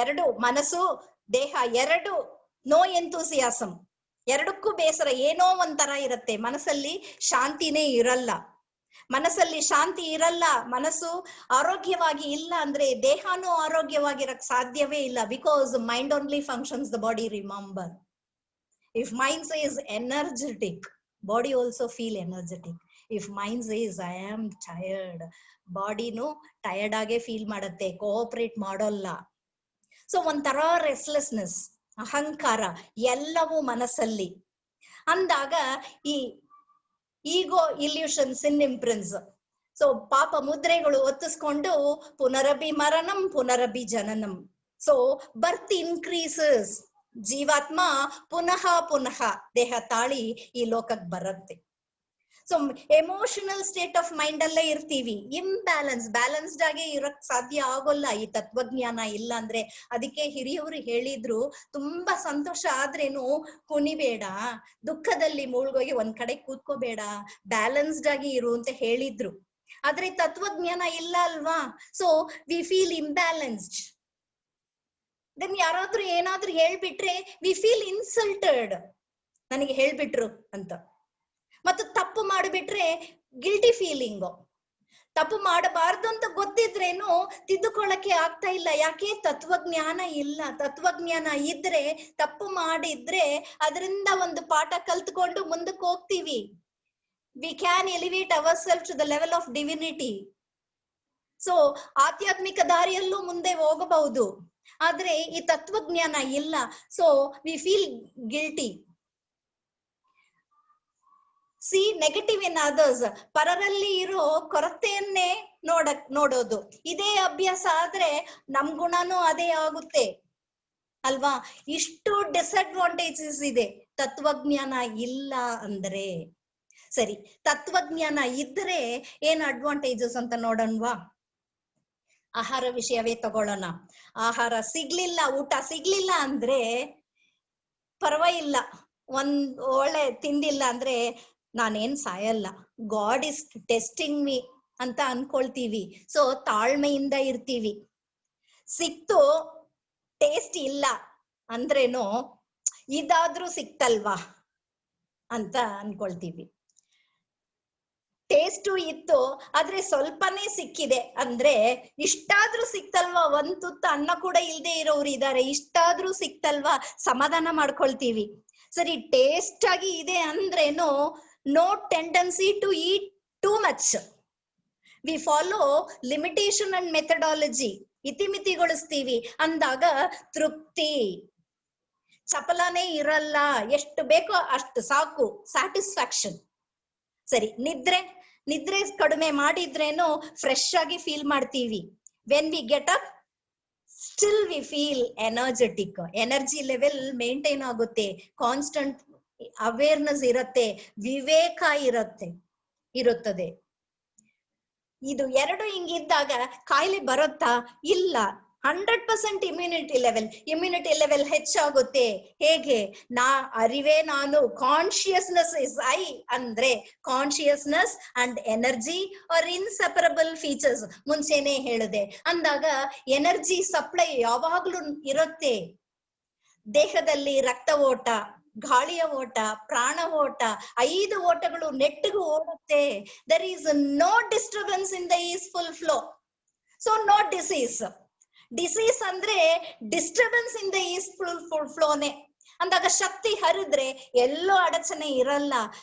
ಎರಡು, ಮನಸ್ಸು ದೇಹ ಎರಡು ನೋ ಎಂತೂಸಿಯಾಸಮ್. ಎರಡಕ್ಕೂ ಬೇಸರ, ಏನೋ ಒಂಥರ ಇರುತ್ತೆ. ಮನಸ್ಸಲ್ಲಿ ಶಾಂತಿನೇ ಇರಲ್ಲ. ಮನಸ್ಸಲ್ಲಿ ಶಾಂತಿ ಇರಲ್ಲ. ಮನಸ್ಸು ಆರೋಗ್ಯವಾಗಿ ಇಲ್ಲ ಅಂದ್ರೆ ದೇಹನೂ ಆರೋಗ್ಯವಾಗಿರಕ್ ಸಾಧ್ಯವೇ ಇಲ್ಲ. Because mind only functions, the body remember. If mind says energetic, body also feel energetic. If mind says I am tired, body no tired ಆಗೆ ಫೀಲ್ ಮಾಡುತ್ತೆ, ಕೋಆಪರೇಟ್ ಮಾಡೋಲ್ಲ. ಸೊ ಒಂಥರ ರೆಸ್ಲೆಸ್ನೆಸ್, ಅಹಂಕಾರ ಎಲ್ಲವೂ ಮನಸ್ಸಲ್ಲಿ ಅಂದಾಗ ಈ ಈಗೋ, ಇಲ್ಯೂಷನ್ಸ್ ಇನ್ ಇಂಪ್ರಿನ್ಸ್. ಸೊ ಪಾಪ ಮುದ್ರೆಗಳು ಒತ್ತಿಸ್ಕೊಂಡು ಪುನರಭಿ ಮರಣಂ ಪುನರಭಿ ಜನನಂ. ಸೊ ಬರ್ತ್ ಇನ್ಕ್ರೀಸಸ್. ಜೀವಾತ್ಮ ಪುನಃ ಪುನಃ ದೇಹ ತಾಳಿ ಈ ಲೋಕಕ್ಕೆ ಬರುತ್ತೆ. So emotional state of mind ಅಲ್ಲೇ ಇರ್ತೀವಿ. ಇಂಬ್ಯಾಲೆನ್ಸ್, ಬ್ಯಾಲೆನ್ಸ್ಡ್ ಆಗಿ ಇರಕ್ ಸಾಧ್ಯ ಆಗೋಲ್ಲ ಈ ತತ್ವಜ್ಞಾನ ಇಲ್ಲ ಅಂದ್ರೆ. ಅದಕ್ಕೆ ಹಿರಿಯವರು ಹೇಳಿದ್ರು, ತುಂಬಾ ಸಂತೋಷ ಆದ್ರೇನು ಕುಣಿಬೇಡ, ದುಃಖದಲ್ಲಿ ಮುಳುಗೋಗಿ ಒಂದ್ ಕಡೆ ಕೂತ್ಕೋಬೇಡ, ಬ್ಯಾಲೆನ್ಸ್ಡ್ ಆಗಿ ಇರು ಅಂತ ಹೇಳಿದ್ರು. ಆದ್ರೆ ತತ್ವಜ್ಞಾನ ಇಲ್ಲ ಅಲ್ವಾ. So we feel imbalanced. Then ಯಾರಾದ್ರೂ ಏನಾದ್ರೂ ಹೇಳ್ಬಿಟ್ರೆ ವಿ ಫೀಲ್ ಇನ್ಸಲ್ಟೆಡ್, ನನಗೆ ಹೇಳ್ಬಿಟ್ರು ಅಂತ. ಮತ್ತು ತಪ್ಪು ಮಾಡಿಬಿಟ್ರೆ ಗಿಲ್ಟಿ ಫೀಲಿಂಗು. ತಪ್ಪು ಮಾಡಬಾರ್ದು ಅಂತ ಗೊತ್ತಿದ್ರೇನು ತಿದ್ದುಕೊಳ್ಳಕ್ಕೆ ಆಗ್ತಾ ಇಲ್ಲ. ಯಾಕೆ? ತತ್ವಜ್ಞಾನ ಇಲ್ಲ. ತತ್ವಜ್ಞಾನ ಇದ್ರೆ, ತಪ್ಪು ಮಾಡಿದ್ರೆ ಅದರಿಂದ ಒಂದು ಪಾಠ ಕಲ್ತ್ಕೊಂಡು ಮುಂದಕ್ಕೆ ಹೋಗ್ತೀವಿ. We can elevate ourself to the level of divinity. So ಆಧ್ಯಾತ್ಮಿಕ ದಾರಿಯಲ್ಲೂ ಮುಂದೆ ಹೋಗಬಹುದು. ಆದ್ರೆ ಈ ತತ್ವಜ್ಞಾನ ಇಲ್ಲ. So we feel guilty. See negative in others, ಪರರಲ್ಲಿ ಇರೋ ಕೊರತೆಯನ್ನೇ ನೋಡೋದು. ಇದೇ ಅಭ್ಯಾಸ ಆದ್ರೆ ನಮ್ ಗುಣನೂ ಅದೇ ಆಗುತ್ತೆ ಅಲ್ವಾ. ಇಷ್ಟು ಡಿಸ್ಅಡ್ವಾಂಟೇಜಸ್ ಇದೆ ತತ್ವಜ್ಞಾನ ಇಲ್ಲ ಅಂದ್ರೆ. ಸರಿ, ತತ್ವಜ್ಞಾನ ಇದ್ರೆ ಏನ್ ಅಡ್ವಾಂಟೇಜಸ್ ಅಂತ ನೋಡೋಣವಾ. ಆಹಾರ ವಿಷಯವೇ ತಗೊಳ್ಳೋಣ. ಆಹಾರ ಸಿಗ್ಲಿಲ್ಲ, ಊಟ ಸಿಗ್ಲಿಲ್ಲ ಅಂದ್ರೆ ಪರವಾಗಿಲ್ಲ, ಒಂದ್ ಒಳ್ಳೆ ತಿಂದಿಲ್ಲ ಅಂದ್ರೆ ನಾನೇನ್ ಸಾಯಲ್ಲ, ಗಾಡ್ ಇಸ್ ಟೆಸ್ಟಿಂಗ್ ಮೀ ಅಂತ ಅನ್ಕೊಳ್ತೀವಿ. ಸೊ ತಾಳ್ಮೆಯಿಂದ ಇರ್ತೀವಿ. ಸಿಕ್ತು, ಟೇಸ್ಟ್ ಇಲ್ಲ ಅಂದ್ರೇನು ಇದಾದ್ರೂ ಸಿಕ್ತಲ್ವಾ ಅಂತ ಅನ್ಕೊಳ್ತೀವಿ. ಟೇಸ್ಟು ಇತ್ತು ಆದ್ರೆ ಸ್ವಲ್ಪನೇ ಸಿಕ್ಕಿದೆ ಅಂದ್ರೆ ಇಷ್ಟಾದ್ರೂ ಸಿಕ್ತಲ್ವಾ, ಒಂದ್ ತುತ್ತ ಅನ್ನ ಕೂಡ ಇಲ್ದೇ ಇರೋರು ಇದಾರೆ, ಇಷ್ಟಾದ್ರೂ ಸಿಕ್ತಲ್ವಾ ಸಮಾಧಾನ ಮಾಡ್ಕೊಳ್ತೀವಿ. ಸರಿ, ಟೇಸ್ಟ್ ಆಗಿ ಇದೆ ಅಂದ್ರೇನು no tendency to eat too much. We follow limitation and methodology. ಇತಿಮಿತಿಗೊಳಿಸ್ತೀವಿ ಅಂದಾಗ ತೃಪ್ತಿ, ಚಪಲನೇ ಇರಲ್ಲ, ಎಷ್ಟು ಬೇಕೋ ಅಷ್ಟು ಸಾಕು, ಸ್ಯಾಟಿಸ್ಫ್ಯಾಕ್ಷನ್. ಸರಿ, ನಿದ್ರೆ ಕಡಿಮೆ ಮಾಡಿದ್ರೇನು ಫ್ರೆಶ್ ಆಗಿ ಫೀಲ್ ಮಾಡ್ತೀವಿ. When we get up still we feel energetic. Energy level maintain ಆಗುತ್ತೆ, ಕಾನ್ಸ್ಟಂಟ್ ಅವೇರ್ನೆಸ್ ಇರುತ್ತೆ, ವಿವೇಕ ಇರುತ್ತದೆ. ಇದು ಎರಡು ಹಿಂಗಿದ್ದಾಗ ಕಾಯಿಲೆ ಬರುತ್ತಾ? ಇಲ್ಲ. 100% ಇಮ್ಯುನಿಟಿ ಲೆವೆಲ್ ಹೆಚ್ಚಾಗುತ್ತೆ. ಹೇಗೆ? ಅರಿವೇ ನಾನು, ಕಾನ್ಶಿಯಸ್ನೆಸ್ ಇಸ್ ಐ ಅಂದ್ರೆ consciousness and energy are inseparable features. ಮುಂಚೆನೆ ಹೇಳಿದೆ ಅಂದಾಗ ಎನರ್ಜಿ ಸಪ್ಲೈ ಯಾವಾಗ್ಲೂ ಇರುತ್ತೆ. ದೇಹದಲ್ಲಿ ರಕ್ತ ಓಟ, ಗಾಳಿಯ ಓಟ, ಪ್ರಾಣ ಓಟ, 5 ಓಟಗಳು ನೆಟ್ಟಿಗೂ ಓಡುತ್ತೆ. There is no disturbance in the easeful flow. So no disease. Disease ಅಂದ್ರೆ ಡಿಸ್ಟರ್ಬೆನ್ಸ್ ಇನ್ ದ ಈಸ್ಫುಲ್ ಫ್ಲೋನೆ. ಅಂದಾಗ ಶಕ್ತಿ ಹರಿದ್ರೆ ಎಲ್ಲೋ ಅಡಚಣೆ ಇರಲ್ಲ,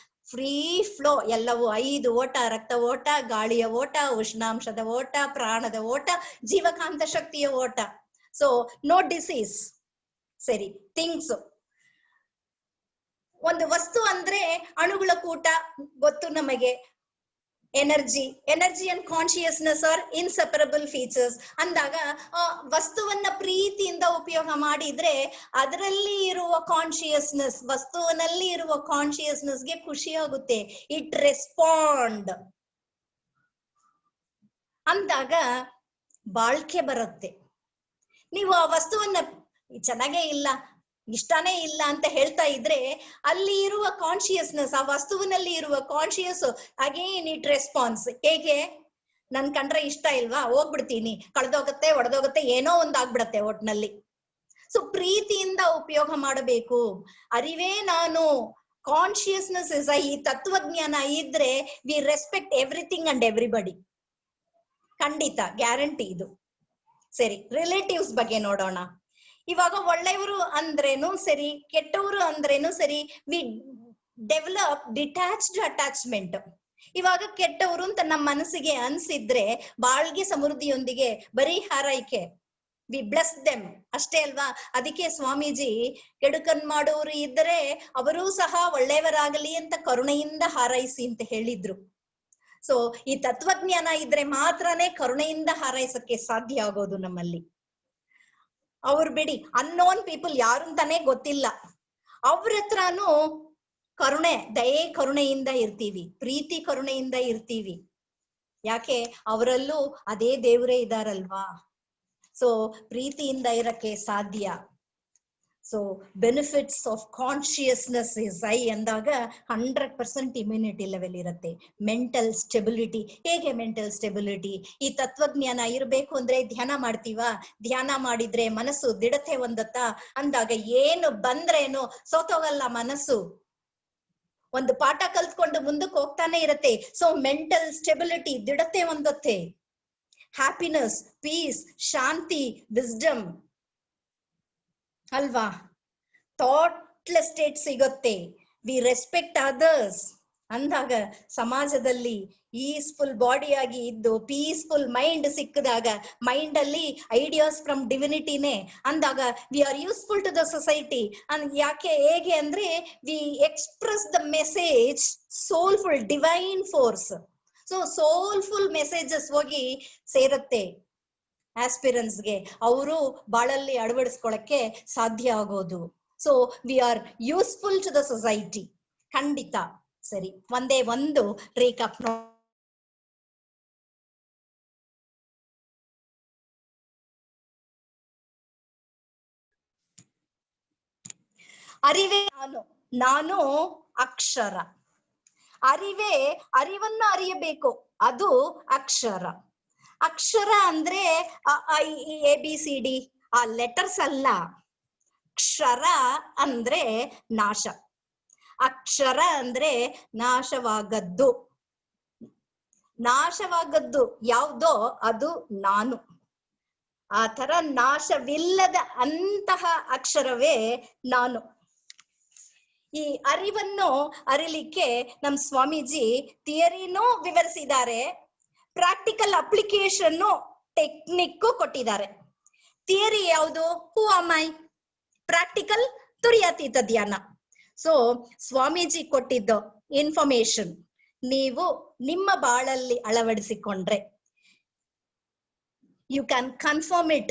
ಫ್ರೀ ಫ್ಲೋ. ಎಲ್ಲವೂ 5 ಓಟ, ರಕ್ತ ಓಟ, ಗಾಳಿಯ ಓಟ, ಉಷ್ಣಾಂಶದ ಓಟ, ಪ್ರಾಣದ ಓಟ, ಜೀವಕಾಂತ ಶಕ್ತಿಯ ಓಟ. So no disease. ಸರಿ, ಥಿಂಗ್ಸ್. ಒಂದು ವಸ್ತು ಅಂದ್ರೆ ಅಣುಗಳ ಕೂಟ ಗೊತ್ತು ನಮಗೆ. Energy and consciousness are inseparable features ಅಂದಾಗ ವಸ್ತುವನ್ನ ಪ್ರೀತಿಯಿಂದ ಉಪಯೋಗ ಮಾಡಿದ್ರೆ ಅದರಲ್ಲಿ ಇರುವ ಕಾನ್ಶಿಯಸ್ನೆಸ್, ವಸ್ತುವಿನಲ್ಲಿ ಇರುವ ಕಾನ್ಶಿಯಸ್ನೆಸ್ಗೆ ಖುಷಿ ಆಗುತ್ತೆ. ಇಟ್ ರೆಸ್ಪಾಂಡ್ ಅಂದಾಗ ಬಾಳ್ಕೆ ಬರುತ್ತೆ. ನೀವು ಆ ವಸ್ತುವನ್ನ ಚೆನ್ನಾಗೇ ಇಲ್ಲ, ಇಷ್ಟನೇ ಇಲ್ಲ ಅಂತ ಹೇಳ್ತಾ ಇದ್ರೆ ಅಲ್ಲಿ ಇರುವ ಕಾನ್ಶಿಯಸ್ನೆಸ್, ಆ ವಸ್ತುವಿನಲ್ಲಿ ಇರುವ ಕಾನ್ಶಿಯಸ್ ಅಗೇನ್ ಇಟ್ ರೆಸ್ಪಾನ್ಸ್. ಹೇಗೆ? ನನ್ ಕಂಡ್ರೆ ಇಷ್ಟ ಇಲ್ವಾ, ಹೋಗ್ಬಿಡ್ತೀನಿ, ಕಳ್ದೋಗತ್ತೆ, ಒಡೆದೋಗತ್ತೆ, ಏನೋ ಒಂದ್ ಆಗ್ಬಿಡತ್ತೆ ಒಟ್ನಲ್ಲಿ. ಸೊ ಪ್ರೀತಿಯಿಂದ ಉಪಯೋಗ ಮಾಡಬೇಕು. ಅರಿವೇ ನಾನು, ಕಾನ್ಶಿಯಸ್ನೆಸ್ ಇಸ್ ಈ ತತ್ವಜ್ಞಾನ ಇದ್ರೆ we respect everything and everybody. ಖಂಡಿತ, ಗ್ಯಾರಂಟಿ ಇದು. ಸರಿ, ರಿಲೇಟಿವ್ಸ್ ಬಗ್ಗೆ ನೋಡೋಣ. ಇವಾಗ ಒಳ್ಳೆಯವರು ಅಂದ್ರೇನು ಸರಿ, ಕೆಟ್ಟವರು ಅಂದ್ರೇನು ಸರಿ, ವಿ ಡೆವಲಪ್ ಡಿಟ್ಯಾಚ್ಡ್ ಅಟ್ಯಾಚ್ಮೆಂಟ್. ಇವಾಗ ಕೆಟ್ಟವರು ಅಂತ ನಮ್ಮ ಮನಸ್ಸಿಗೆ ಅನ್ಸಿದ್ರೆ ಬಾಳ್ಗೆ ಸಮೃದ್ಧಿಯೊಂದಿಗೆ ಬರೀ ಹಾರೈಕೆ, ವಿ ಬ್ಲೆಸ್ ದೆಮ್ ಅಷ್ಟೇ ಅಲ್ವಾ. ಅದಕ್ಕೆ ಸ್ವಾಮೀಜಿ ಕೆಡುಕನ್ ಮಾಡೋರು ಇದ್ದರೆ ಅವರೂ ಸಹ ಒಳ್ಳೆಯವರಾಗಲಿ ಅಂತ ಕರುಣೆಯಿಂದ ಹಾರೈಸಿ ಅಂತ ಹೇಳಿದ್ರು. ಸೊ ಈ ತತ್ವಜ್ಞಾನ ಇದ್ರೆ ಮಾತ್ರನೇ ಕರುಣೆಯಿಂದ ಹಾರೈಸಕ್ಕೆ ಸಾಧ್ಯ ಆಗೋದು ನಮ್ಮಲ್ಲಿ. ಅವ್ರು ಬಿಡಿ, ಅನ್ನೋನ್ ಪೀಪಲ್ ಯಾರು ಅಂತಾನೆ ಗೊತ್ತಿಲ್ಲ, ಅವ್ರ ಹತ್ರನೂ ಕರುಣೆ, ದಯೆ ಕರುಣೆಯಿಂದ ಇರ್ತೀವಿ, ಪ್ರೀತಿ ಕರುಣೆಯಿಂದ ಇರ್ತೀವಿ. ಯಾಕೆ? ಅವರಲ್ಲೂ ಅದೇ ದೇವರೇ ಇದಾರಲ್ವಾ. ಸೊ ಪ್ರೀತಿಯಿಂದ ಇರಕ್ಕೆ ಸಾಧ್ಯ. So benefits of consciousness is I ಅಂದಾಗ 100% ಇಮ್ಯುನಿಟಿ ಲೆವೆಲ್ ಇರುತ್ತೆ. Mental stability. ಹೇಗೆ ಮೆಂಟಲ್ ಸ್ಟೆಬಿಲಿಟಿ? ಈ ತತ್ವಜ್ಞಾನ ಇರಬೇಕು ಅಂದ್ರೆ ಧ್ಯಾನ ಮಾಡ್ತೀವಾ? ಧ್ಯಾನ ಮಾಡಿದ್ರೆ ಮನಸ್ಸು ದಿಢತೆ ಹೊಂದತ್ತಾ? ಅಂದಾಗ ಏನು ಬಂದ್ರೇನು ಸೋತೋಗಲ್ಲ ಮನಸ್ಸು, ಒಂದು ಪಾಠ ಕಲ್ತ್ಕೊಂಡು ಮುಂದಕ್ಕೆ ಹೋಗ್ತಾನೆ ಇರತ್ತೆ. ಸೊ ಮೆಂಟಲ್ ಸ್ಟೆಬಿಲಿಟಿ, ದಿಢತೆ ಹೊಂದತ್ತೆ. ಹ್ಯಾಪಿನೆಸ್, ಪೀಸ್, ಶಾಂತಿ, ವಿಸ್ಡಮ್ ಅಲ್ವಾ. ಥಾಟ್ಲೆಸ್ ಸ್ಟೇಟ್ ಸಿಗುತ್ತೆ. We respect others. ಅಂದಾಗ ಸಮಾಜದಲ್ಲಿ ಈಸ್ಫುಲ್ ಬಾಡಿಯಾಗಿ ಇದ್ದು ಪೀಸ್ಫುಲ್ ಮೈಂಡ್ ಸಿಕ್ಕಿದಾಗ, ಮೈಂಡ್ ಅಲ್ಲಿ ಐಡಿಯಾಸ್ ಫ್ರಮ್ ಡಿವಿನಿಟಿನೇ ಅಂದಾಗ we are useful to the society. ಯಾಕೆ ಹೇಗೆ ಅಂದ್ರೆ we express the message soulful divine force. So soulful messages ಹೋಗಿ ಸೇರುತ್ತೆ ಆಸ್ಪಿರೆಂಟ್ಸ್ಗೆ, ಅವರು ಬಾಳಲ್ಲಿ ಅಳವಡಿಸ್ಕೊಳಕ್ಕೆ ಸಾಧ್ಯ ಆಗೋದು. So we are useful to the society. ಖಂಡಿತ. ಸರಿ, ಒಂದೇ ಒಂದು ರೀಕ್ಯಾಪ್ ಅರಿವೇ ನಾನು ಅಕ್ಷರ. ಅರಿವೇ ಅರಿವನ್ನ ಅರಿಯಬೇಕು, ಅದು ಅಕ್ಷರ. ಅಕ್ಷರ ಅಂದ್ರೆ ABCD ಆ ಲೆಟರ್ಸ್ ಅಲ್ಲ. ಕ್ಷರ ಅಂದ್ರೆ ನಾಶ. ಅಕ್ಷರ ಅಂದ್ರೆ ನಾಶವಾಗದ್ದು. ನಾಶವಾಗದ್ದು ಯಾವುದೋ ಅದು ನಾನು. ಆ ತರ ನಾಶವಿಲ್ಲದ ಅಂತಹ ಅಕ್ಷರವೇ ನಾನು. ಈ ಅರಿವನ್ನು ಅರಿಲಿಕ್ಕೆ ನಮ್ ಸ್ವಾಮೀಜಿ ಥಿಯರಿನೂ ವಿವರಿಸಿದ್ದಾರೆ, ಪ್ರಾಕ್ಟಿಕಲ್ ಅಪ್ಲಿಕೇಶನ್ ಟೆಕ್ನಿಕ್ ಕೊಟ್ಟಿದ್ದಾರೆ. ಥಿಯರಿ ಯಾವುದು? ಹೂ ಆಮ್ ಐ. ಪ್ರಾಕ್ಟಿಕಲ್ ತುರಿಯಾತೀತ ಧ್ಯಾನ. ಸೊ ಸ್ವಾಮೀಜಿ ಕೊಟ್ಟಿದ್ದು ಇನ್ಫಾರ್ಮೇಶನ್ ನೀವು ನಿಮ್ಮ ಬಾಳಲ್ಲಿ ಅಳವಡಿಸಿಕೊಂಡ್ರೆ you can confirm it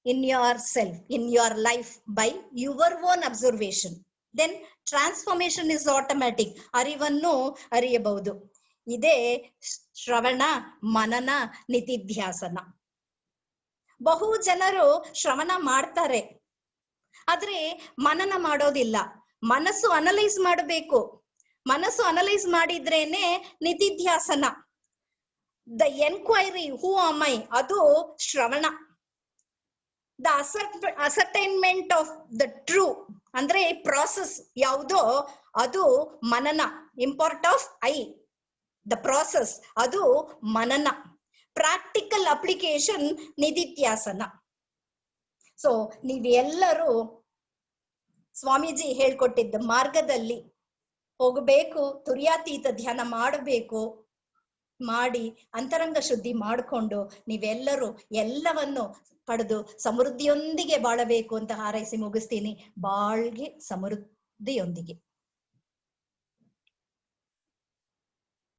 in yourself, in your life by your own observation. Then transformation is automatic. ಅರಿವನ್ನು ಅರಿಯಬಹುದು. ಇದೇ ಶ್ರವಣ ಮನನ ನಿಧಿಧ್ಯಾಸನ. ಬಹು ಜನರು ಶ್ರವಣ ಮಾಡ್ತಾರೆ, ಆದ್ರೆ ಮನನ ಮಾಡೋದಿಲ್ಲ. ಮನಸ್ಸು ಅನಲೈಸ್ ಮಾಡಬೇಕು. ಮನಸ್ಸು ಅನಲೈಸ್ ಮಾಡಿದ್ರೇನೆ ನಿಧಿಧ್ಯಾಸನ. The enquiry who am I ಅದು ಶ್ರವಣ. The ascertainment of the true ಅಂದ್ರೆ ಪ್ರಾಸೆಸ್ ಯಾವುದೋ ಅದು ಮನನ. Import of I the process ಅದು ಮನನ. Practical application ನಿಧಿಧ್ಯಾಸನ. ಸೊ ನೀವೆಲ್ಲರೂ ಸ್ವಾಮೀಜಿ ಹೇಳ್ಕೊಟ್ಟಿದ್ದ ಮಾರ್ಗದಲ್ಲಿ ಹೋಗಬೇಕು. ತುರಿಯಾತೀತ ಧ್ಯಾನ ಮಾಡಬೇಕು. ಮಾಡಿ ಅಂತರಂಗ ಶುದ್ಧಿ ಮಾಡಿಕೊಂಡು ನೀವೆಲ್ಲರೂ ಎಲ್ಲವನ್ನು ಪಡೆದು ಸಮೃದ್ಧಿಯೊಂದಿಗೆ ಬಾಳಬೇಕು ಅಂತ ಹಾರೈಸಿ ಮುಗಿಸ್ತೀನಿ. ಬಾಳ್ಗೆ ಸಮೃದ್ಧಿಯೊಂದಿಗೆ.